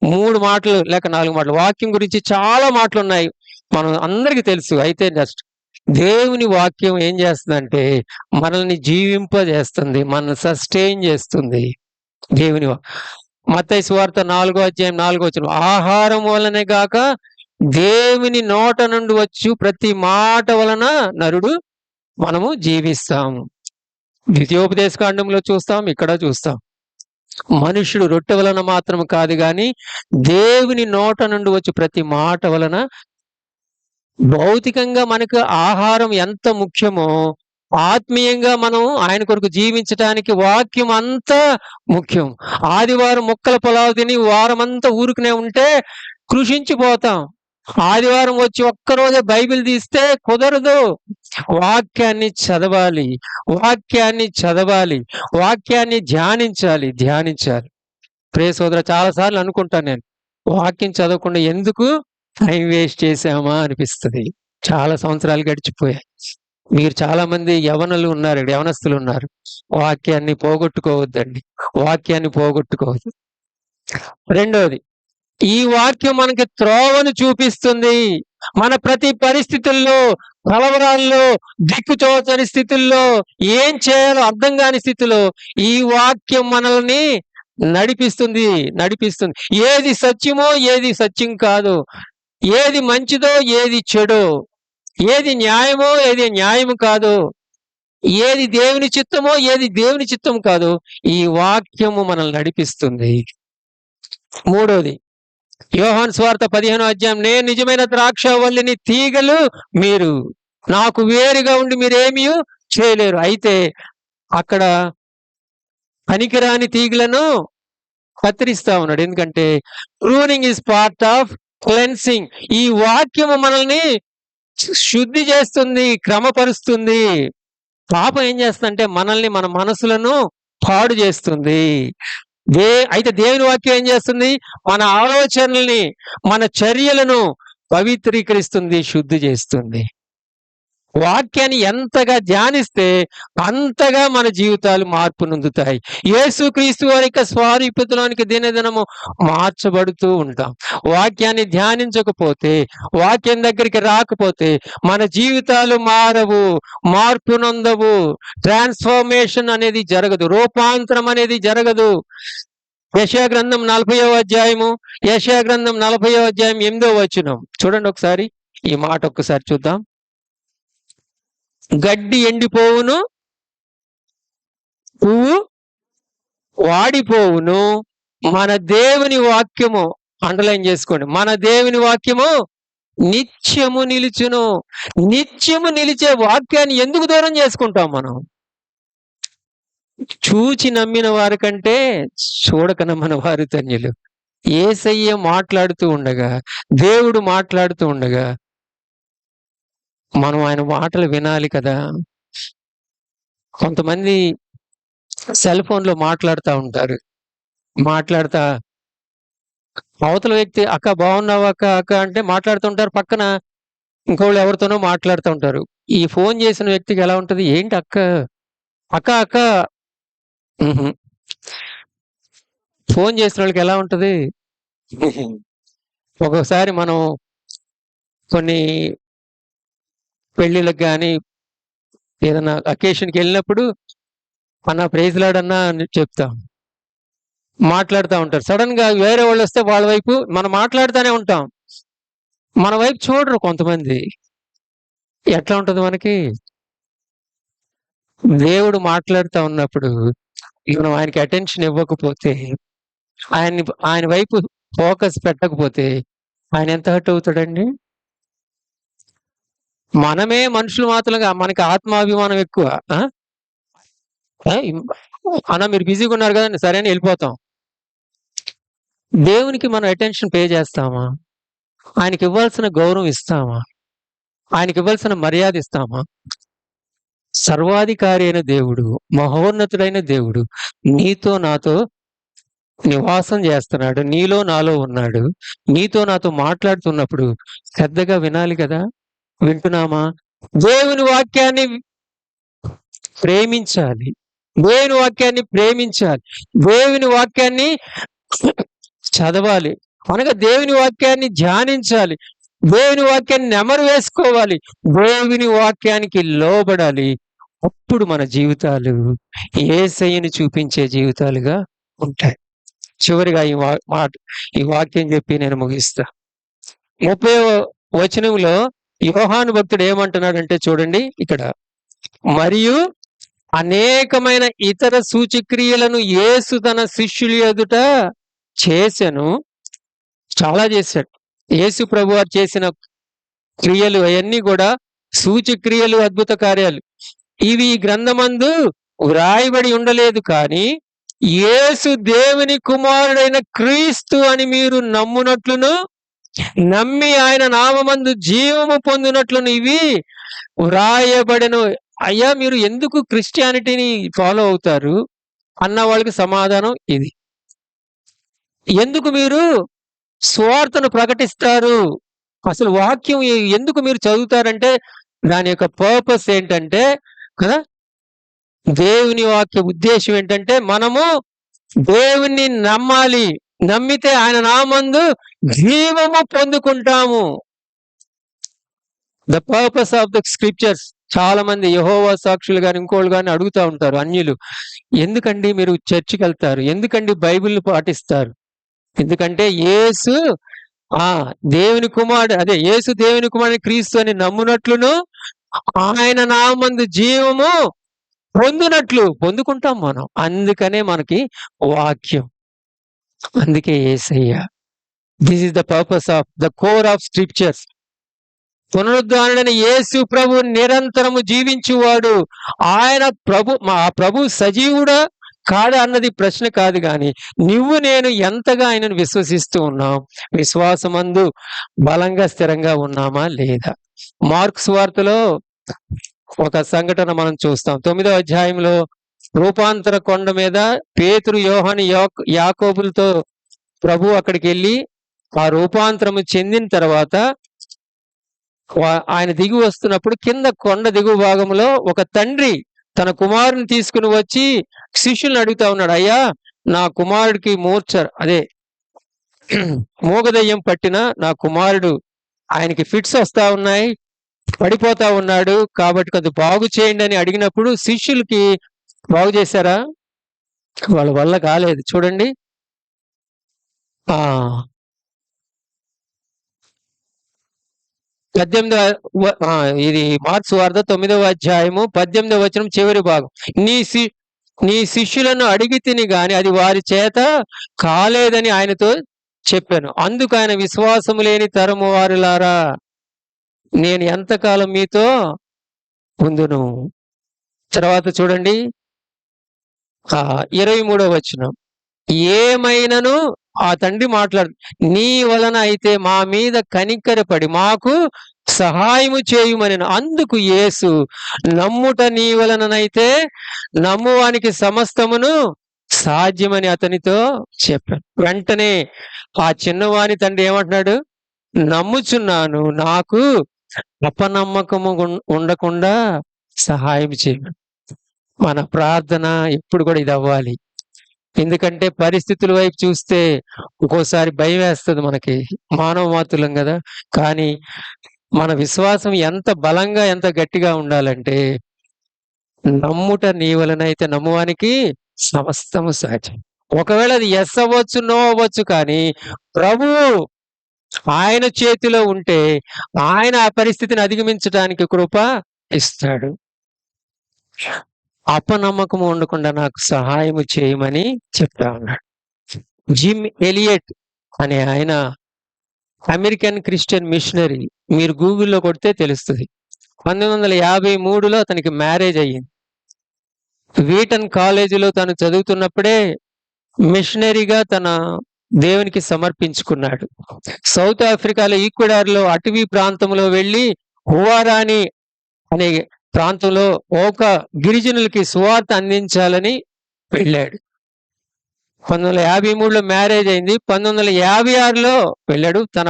3 మాటలు లేక 4 మాటలు. వాక్యం గురించి చాలా మాటలు ఉన్నాయి, మనం అందరికీ తెలుసు. అయితే నెక్స్ట్ దేవుని వాక్యం ఏం చేస్తుందంటే మనల్ని జీవింపజేస్తుంది, మనల్ని సస్టైన్ చేస్తుంది. దేవుని మత్తయి సువార్త 4:4 ఆహారం వలనే గాక దేవుని నోట నుండి వచ్చు ప్రతి మాట వలన నరుడు మనము జీవిస్తాము. ద్వితీయోపదేశ కాండంలో చూస్తాం, ఇక్కడ చూస్తాం. మనుషుడు రొట్టె వలన మాత్రం కాదు గాని దేవుని నోట నుండి వచ్చి ప్రతి మాట వలన. భౌతికంగా మనకు ఆహారం ఎంత ముఖ్యమో ఆత్మీయంగా మనం ఆయన కొరకు జీవించడానికి వాక్యం అంతా ముఖ్యం. ఆదివారం ముక్కల పొలావు తిని వారం అంతా ఊరుకునే ఉంటే కృషించిపోతాం. ఆదివారం వచ్చి ఒక్కరోజే బైబిల్ తీస్తే కుదరదు. వాక్యాన్ని చదవాలి, వాక్యాన్ని ధ్యానించాలి. ప్రియ సోదర, చాలాసార్లు అనుకుంటాను నేను, వాక్యం చదవకుండా ఎందుకు టైం వేస్ట్ చేసామా అనిపిస్తుంది. చాలా సంవత్సరాలు గడిచిపోయాయి. మీరు చాలా మంది యవనులు ఉన్నారు, యవనస్తులు ఉన్నారు. వాక్యాన్ని పోగొట్టుకోవద్దండి. వాక్యాన్ని పోగొట్టుకోవద్దు. రెండోది, ఈ వాక్యం మనకి త్రోవను చూపిస్తుంది. మన ప్రతి పరిస్థితుల్లో, కలవరాల్లో, దిక్కుతోచని స్థితుల్లో, ఏం చేయాలో అర్థం కాని స్థితిలో ఈ వాక్యం మనల్ని నడిపిస్తుంది. ఏది సత్యమో, ఏది సత్యం కాదో, ఏది మంచిదో, ఏది చెడో, ఏది న్యాయమో, ఏది న్యాయము కాదో, ఏది దేవుని చిత్తమో, ఏది దేవుని చిత్తం కాదో, ఈ వాక్యము మనల్ని నడిపిస్తుంది. మూడోది, యోహాను సువార్త 15వ అధ్యాయం, నేను నిజమైన ద్రాక్షావల్లిని, తీగలు మీరు, నాకు వేరుగా ఉండి మీరేమీ చేయలేరు. అయితే అక్కడ పనికిరాని తీగలను కత్తిరిస్తా ఉన్నాడు. ఎందుకంటే pruning is part of cleansing. ఈ వాక్యము మనల్ని శుద్ధి చేస్తుంది, క్రమపరుస్తుంది. పాపం ఏం చేస్తుందంటే మనల్ని, మన మనసులను పాడు చేస్తుంది. అయితే దేవుని వాక్యం ఏం చేస్తుంది? మన ఆలోచనల్ని, మన చర్యలను పవిత్రీకరిస్తుంది, శుద్ధి చేస్తుంది. వాక్యాన్ని ఎంతగా ధ్యానిస్తే అంతగా మన జీవితాలు మార్పు నొందుతాయి. యేసుక్రీస్తు వారి యొక్క స్వరూపంలోనికి దినదినము మార్చబడుతూ ఉంటాం. వాక్యాన్ని ధ్యానించకపోతే, వాక్యం దగ్గరికి రాకపోతే మన జీవితాలు మారవు, మార్పు నొందవు, ట్రాన్స్ఫర్మేషన్ అనేది జరగదు, రూపాంతరం అనేది జరగదు. యెషయా గ్రంథం 40వ అధ్యాయము, యెషయా గ్రంథం 40వ అధ్యాయం 8వ వచనం చూడండి ఒకసారి. ఈ మాట ఒక్కసారి చూద్దాం. గడ్డి ఎండిపోవును, పువ్వు వాడిపోవును, మన దేవుని వాక్యము, అండర్లైన్ చేసుకోండి, మన దేవుని వాక్యము నిత్యము నిలుచును. నిత్యము నిలిచే వాక్యాన్ని ఎందుకు దూరం చేసుకుంటాం మనం? చూచి నమ్మిన వారి కంటే చూడక నమ్మిన వారు ధన్యులు. యేసయ్య మాట్లాడుతూ ఉండగా, దేవుడు మాట్లాడుతూ ఉండగా మనం ఆయన మాటలు వినాలి కదా. కొంతమంది సెల్ ఫోన్లో మాట్లాడుతూ ఉంటారు. మాట్లాడుతా అవతల వ్యక్తి అక్క బాగున్నావా అక్క అక్క అంటే మాట్లాడుతుంటారు, పక్కన ఇంకోళ్ళు ఎవరితోనో మాట్లాడుతూ ఉంటారు. ఈ ఫోన్ చేసిన వ్యక్తికి ఎలా ఉంటది? ఏంటి అక్క అక్క అక్క ఫోన్ చేసిన వాళ్ళకి ఎలా ఉంటది? ఒక్కొక్కసారి మనం కొన్ని పెళ్ళిళ్ళకి కానీ ఏదైనా అకేషన్కి వెళ్ళినప్పుడు అన్న ప్రైజ్ లార్డ్ అన్నా అని చెప్తాం, మాట్లాడుతూ ఉంటారు. సడన్ గా వేరే వాళ్ళు వస్తే వాళ్ళ వైపు మనం మాట్లాడుతూనే ఉంటాం, మన వైపు చూడరు కొంతమంది. ఎట్లా ఉంటది మనకి? దేవుడు మాట్లాడుతూ ఉన్నప్పుడు మనం ఆయనకి అటెన్షన్ ఇవ్వకపోతే, ఆయన వైపు ఫోకస్ పెట్టకపోతే ఆయన ఎంత హర్ట్ అవుతాడండి? మనమే మనుషులు మాత్రంగా మనకి ఆత్మాభిమానం ఎక్కువ. అన్న మీరు బిజీగా ఉన్నారు కదండి, సరే అని వెళ్ళిపోతాం. దేవునికి మనం అటెన్షన్ పే చేస్తామా? ఆయనకి ఇవ్వాల్సిన గౌరవం ఇస్తామా? ఆయనకి ఇవ్వాల్సిన మర్యాద ఇస్తామా? సర్వాధికారి అయిన దేవుడు, మహోన్నతుడైన దేవుడు నీతో నాతో నివాసం చేస్తున్నాడు, నీలో నాలో ఉన్నాడు. నీతో నాతో మాట్లాడుతున్నప్పుడు శ్రద్ధగా వినాలి కదా. వింటున్నామా? దేవుని వాక్యాన్ని ప్రేమించాలి, దేవుని వాక్యాన్ని ప్రేమించాలి, దేవుని వాక్యాన్ని చదవాలి, అనగా దేవుని వాక్యాన్ని ధ్యానించాలి, దేవుని వాక్యాన్ని నెమరు వేసుకోవాలి, దేవుని వాక్యానికి లోబడాలి. అప్పుడు మన జీవితాలు యేసయ్యని చూపించే జీవితాలుగా ఉంటాయి. చివరిగా ఈ వాక్యం చెప్పి నేను ముగిస్తా. 30వ వచనంలో యోహాను భక్తుడు ఏమంటున్నాడంటే చూడండి ఇక్కడ, మరియు అనేకమైన ఇతర సూచక్రియలను యేసు తన శిష్యుల ఎదుట చేసెను. చాలా చేశాడు యేసు ప్రభువారు చేసిన క్రియలు, అవన్నీ కూడా సూచక్రియలు, అద్భుత కార్యాలు. ఇవి గ్రంథమందు వ్రాయబడి ఉండలేదు, కానీ యేసు దేవుని కుమారుడైన క్రీస్తు అని మీరు నమ్మునట్లును, నమ్మి ఆయన నామమందు జీవము పొందినట్లును ఇవి వ్రాయబడెను. అయ్యా, మీరు ఎందుకు క్రిస్టియానిటీని ఫాలో అవుతారు అన్న వాళ్ళకి సమాధానం ఇది. ఎందుకు మీరు సువార్తను ప్రకటిస్తారు? అసలు వాక్యం ఎందుకు మీరు చదువుతారంటే దాని యొక్క పర్పస్ ఏంటంటే కదా, దేవుని వాక్య ఉద్దేశం ఏంటంటే మనము దేవుణ్ణి నమ్మాలి. నమ్మితే ఆయన నామందు జీవము పొందుకుంటాము. The purpose of the scriptures. చాలా మంది యెహోవా సాక్షులు గాని ఇంకోళ్ళు గాని అడుగుతా ఉంటారు అన్యులు, ఎందుకండి మీరు చర్చికి వెళ్తారు, ఎందుకండి బైబిల్ పాటిస్తారు? ఎందుకంటే యేసు దేవుని కుమారుడు, అదే యేసు దేవుని కుమారుడు క్రీస్తు అని నమ్మునట్లును ఆయన నామందు జీవము పొందుకుంటాం మనం. అందుకనే మనకి వాక్యం, అందుకే యేసయ్య. This is the purpose of the core of scriptures. పునరుద్ధానుడైన యేసు ప్రభు నిరంతరము జీవించువాడు. ఆయన ప్రభు సజీవుడా కాదా అన్నది ప్రశ్న కాదు, గాని నువ్వు నేను ఎంతగా ఆయనను విశ్వసిస్తూ ఉన్నాం, విశ్వాసమందు బలంగా స్థిరంగా ఉన్నామా లేదా? మార్కు సువార్తలో ఒక సంఘటన మనం చూస్తాం. 9వ అధ్యాయంలో రూపాంతర కొండ మీద పేతురు, యోహాను, యాకోబులతో ప్రభు అక్కడికి వెళ్ళి ఆ రూపాంతరము చెందిన తర్వాత ఆయన దిగి వస్తున్నప్పుడు కింద కొండ దిగువ భాగంలో ఒక తండ్రి తన కుమారుని తీసుకుని వచ్చి శిష్యుల్ని అడుగుతా ఉన్నాడు, అయ్యా నా కుమారుడికి మూగదయ్యం పట్టిన నా కుమారుడు, ఆయనకి ఫిట్స్ వస్తా ఉన్నాయి, పడిపోతా ఉన్నాడు, కాబట్టి కొంత బాగు చేయండి అని అడిగినప్పుడు శిష్యులకి బాగు చేశారా? వాళ్ళ వల్ల కాలేదు. చూడండి, ఇది మార్క్స్ వార్త 9వ అధ్యాయము 18వ వచనం చివరి భాగం. నీ శిష్యులను అడిగి తిని గాని అది వారి చేత కాలేదని ఆయనతో చెప్పాను. అందుకు ఆయన, విశ్వాసము లేని తరము వారులారా, నేను ఎంతకాలం మీతో ఉందును. తర్వాత చూడండి 23వ వచనం. ఏమైనను ఆ తండ్రి మాట్లాడు, నీ వలన అయితే మా మీద కనికరపడి మాకు సహాయము చేయుమని. అందుకు యేసు, నమ్ముట నీ వలననైతే నమ్మువానికి సమస్తమును సాధ్యమని అతనితో చెప్పాను. వెంటనే ఆ చిన్నవాని తండ్రి ఏమంటున్నాడు? నమ్ముచున్నాను, నాకు అపనమ్మకము ఉండకుండా సహాయం చేయమని. మన ప్రార్థన ఎప్పుడు కూడా ఇది అవ్వాలి. ఎందుకంటే పరిస్థితుల వైపు చూస్తే ఒక్కోసారి భయం వేస్తుంది మనకి, మానవ మాతులం కదా. కానీ మన విశ్వాసం ఎంత బలంగా ఎంత గట్టిగా ఉండాలంటే, నమ్ముట నీ వలనైతే నమ్మువానికి సమస్తము సాధ్యం. ఒకవేళ అది ఎస్ అవ్వచ్చు, నో అవ్వచ్చు, కానీ ప్రభువు ఆయన చేతిలో ఉంటే ఆయన ఆ పరిస్థితిని అధిగమించడానికి కృప ఇస్తాడు. అపనమ్మకం ఉండకుండా నాకు సహాయము చేయమని చెప్తా ఉన్నాడు. జిమ్ ఎలియట్ అనే ఆయన అమెరికన్ క్రిస్టియన్ మిషనరీ. మీరు గూగుల్లో కొడితే తెలుస్తుంది. 1953లో అతనికి మ్యారేజ్ అయ్యింది. వీటన్ కాలేజీలో తను చదువుతున్నప్పుడే మిషనరీగా తన దేవునికి సమర్పించుకున్నాడు. సౌత్ ఆఫ్రికాలో ఈక్వెడార్లో అటవీ ప్రాంతంలో వెళ్ళి హువారాని అనే ప్రాంతంలో ఒక గిరిజనులకి సువార్త అందించాలని వెళ్ళాడు. 1953లో మ్యారేజ్ అయింది. 1956లో వెళ్ళాడు. తన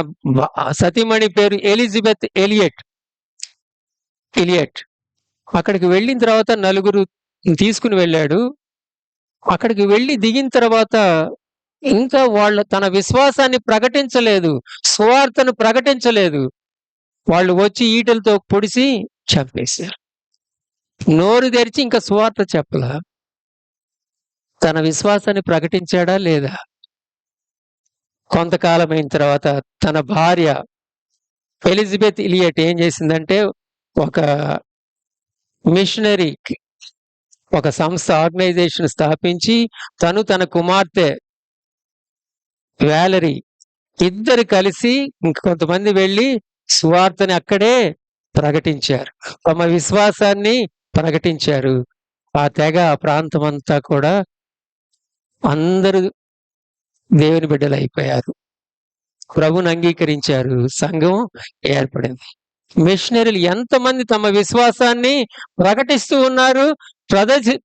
సతీమణి పేరు ఎలిజబెత్ ఎలియట్. అక్కడికి వెళ్ళిన తర్వాత నలుగురు తీసుకుని వెళ్ళాడు. అక్కడికి వెళ్ళి దిగిన తర్వాత ఇంకా తన విశ్వాసాన్ని ప్రకటించలేదు, సువార్తను ప్రకటించలేదు. వాళ్ళు వచ్చి ఈటలతో పొడిసి చంపేశారు. నోరు తెరిచి ఇంకా సువార్త చెప్పలా. తన విశ్వాసాన్ని ప్రకటించాడా లేదా? కొంతకాలం అయిన తర్వాత తన భార్య ఎలిజబెత్ ఎలియట్ ఏం చేసిందంటే, ఒక మిషనరీ, ఒక సంస్థ, ఆర్గనైజేషన్ స్థాపించి తను తన కుమార్తె వ్యాలరీ ఇద్దరు కలిసి ఇంకొంతమంది వెళ్ళి సువార్తని అక్కడే ప్రకటించారు. తమ విశ్వాసాన్ని ప్రకటించారు. ఆ తెగ, ఆ ప్రాంతం అంతా కూడా అందరూ దేవుని బిడ్డలు అయిపోయారు. ప్రభుని అంగీకరించారు. సంఘం ఏర్పడింది. మిషనరీలు ఎంతమంది తమ విశ్వాసాన్ని ప్రకటిస్తూ ఉన్నారు,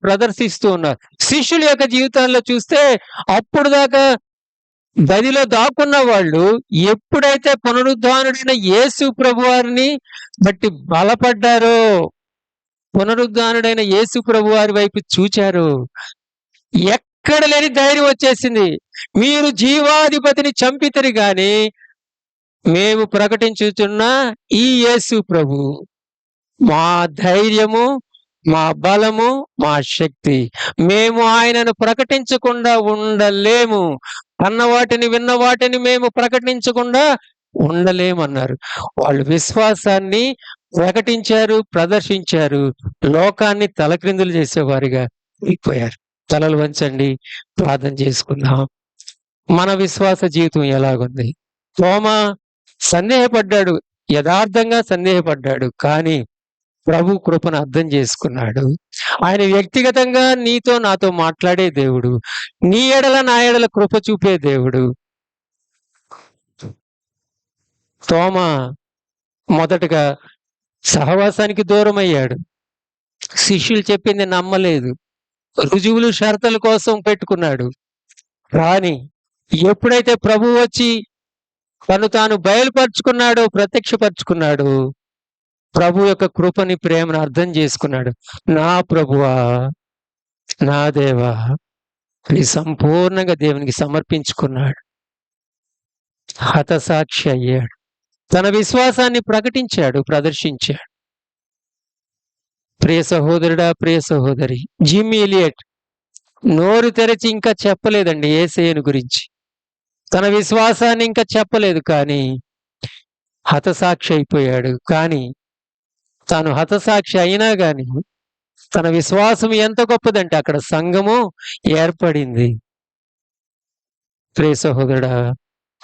ప్రదర్శిస్తూ ఉన్నారు. శిష్యుల యొక్క జీవితాల్లో చూస్తే అప్పుడు దాకా గదిలో దాక్కున్న వాళ్ళు ఎప్పుడైతే పునరుద్ధానుడైన యేసు ప్రభువారిని బట్టి బలపడ్డారో, పునరుద్ధానుడైన యేసు ప్రభువారి వైపు చూచారో, ఎక్కడ లేని ధైర్యం వచ్చేసింది. మీరు జీవాధిపతిని చంపితిరి గాని మేము ప్రకటించుచున్న ఈ యేసు ప్రభు మా ధైర్యము, మా బలము, మా శక్తి. మేము ఆయనను ప్రకటించకుండా ఉండలేము. అన్న వాటిని విన్న వాటిని మేము ప్రకటించకుండా ఉండలేమన్నారు. వాళ్ళు విశ్వాసాన్ని ప్రకటించారు, ప్రదర్శించారు. లోకాన్ని తలక్రిందులు చేసేవారిగా అయిపోయారు. తలలు వంచండి, ప్రార్థన చేసుకుందాం. మన విశ్వాస జీవితం ఎలాగుంది? తోమా సందేహపడ్డాడు, యథార్థంగా సందేహపడ్డాడు. కానీ ప్రభు కృపను అర్థం చేసుకున్నాడు. ఆయన వ్యక్తిగతంగా నీతో నాతో మాట్లాడే దేవుడు. నీ ఎడల నా ఎడల కృప చూపే దేవుడు. తోమా మొదటగా సహవాసానికి దూరం అయ్యాడు. శిష్యులు చెప్పింది నమ్మలేదు. రుజువులు షరతుల కోసం పెట్టుకున్నాడు. కానీ ఎప్పుడైతే ప్రభు వచ్చి తను తాను బయలుపరుచుకున్నాడో, ప్రత్యక్షపరుచుకున్నాడు, ప్రభు యొక్క కృపని, ప్రేమను అర్థం చేసుకున్నాడు. నా ప్రభువా, నా దేవా అని సంపూర్ణంగా దేవునికి సమర్పించుకున్నాడు. హతసాక్షి అయ్యాడు. తన విశ్వాసాన్ని ప్రకటించాడు, ప్రదర్శించాడు. ప్రియ సహోదరుడా, ప్రియ సహోదరి, జిమ్ ఎలియట్ నోరు తెరచి ఇంకా చెప్పలేదండి యేసయ్యను గురించి. తన విశ్వాసాన్ని ఇంకా చెప్పలేదు. కానీ హతసాక్షి అయిపోయాడు. కానీ తాను హతసాక్షి అయినా గాని తన విశ్వాసం ఎంత గొప్పదంటే అక్కడ సంఘము ఏర్పడింది. ప్రియ సహోదరుడా,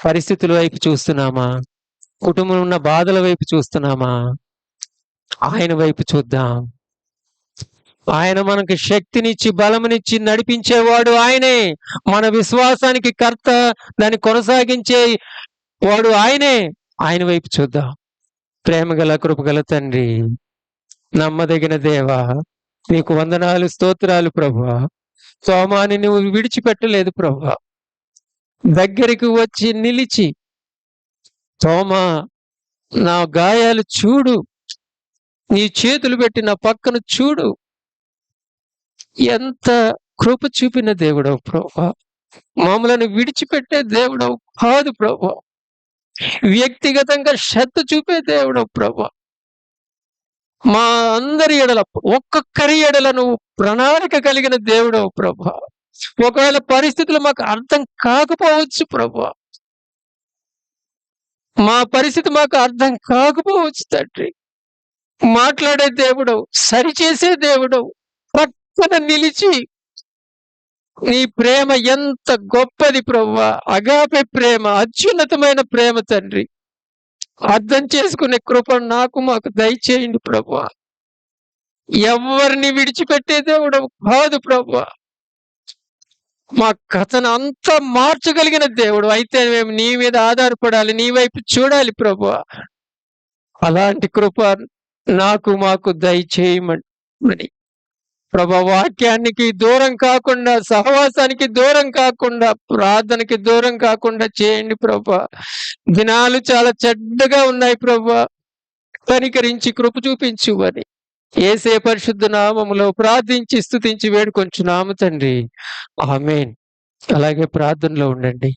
పరిస్థితుల వైపు చూస్తున్నామా? కుటుంబంలో ఉన్న బాధల వైపు చూస్తున్నామా? ఆయన వైపు చూద్దాం. ఆయన మనకి శక్తినిచ్చి, బలమునిచ్చి నడిపించేవాడు ఆయనే. మన విశ్వాసానికి కర్త, దాన్ని కొనసాగించే వాడు ఆయనే. ఆయన వైపు చూద్దాం. ప్రేమగల, కృపగల తండ్రి, నమ్మదగిన దేవా, నీకు వందనాలు, స్తోత్రాలు ప్రభువా. తోమాని నువ్వు విడిచిపెట్టలేదు ప్రభువా. దగ్గరికి వచ్చి నిలిచి, తోమా నా గాయాలు చూడు, నీ చేతులు పెట్టి నా పక్కన చూడు. ఎంత కృప చూపిన దేవుడవు ప్రభువా. మమ్మలను విడిచిపెట్టే దేవుడవు కాదు ప్రభువా. వ్యక్తిగతంగా శ్రద్ధ చూపే దేవుడవు ప్రభువా. మా అందరి ఎడల, ఒక్కొక్కరి ఎడల నువ్వు ప్రణాళిక కలిగిన దేవుడవు ప్రభువా. ఒకవేళ పరిస్థితులు మాకు అర్థం కాకపోవచ్చు ప్రభువా, మా పరిస్థితి మాకు అర్థం కాకపోవచ్చు తండ్రి. మాట్లాడే దేవుడవు, సరిచేసే దేవుడవు, పక్కన నిలిచి నీ ప్రేమ ఎంత గొప్పది ప్రభువా. అగాపే ప్రేమ, అత్యున్నతమైన ప్రేమ తండ్రి. అర్థం చేసుకునే కృప నాకు, మాకు దయచేయండి ప్రభువా. ఎవరిని విడిచిపెట్టే దేవుడవు కాదు ప్రభువా. మా కథను అంతా మార్చగలిగిన దేవుడు అయితే మేము నీ మీద ఆధారపడాలి, నీ వైపు చూడాలి ప్రభువా. అలాంటి కృప నాకు, మాకు దయచేయమని ప్రభా. వాక్యానికి దూరం కాకుండా, సహవాసానికి దూరం కాకుండా, ప్రార్థనకి దూరం కాకుండా చేయండి ప్రభా. దినాలు చాలా చెడ్డగా ఉన్నాయి ప్రభా. కనికరించి కృప చూపించు అని యేసే పరిశుద్ధ నామములో ప్రార్థించి స్తుతించి వేడుకొంచున్నాము తండ్రి. ఆమేన్. అలాగే ప్రార్థనలో ఉండండి.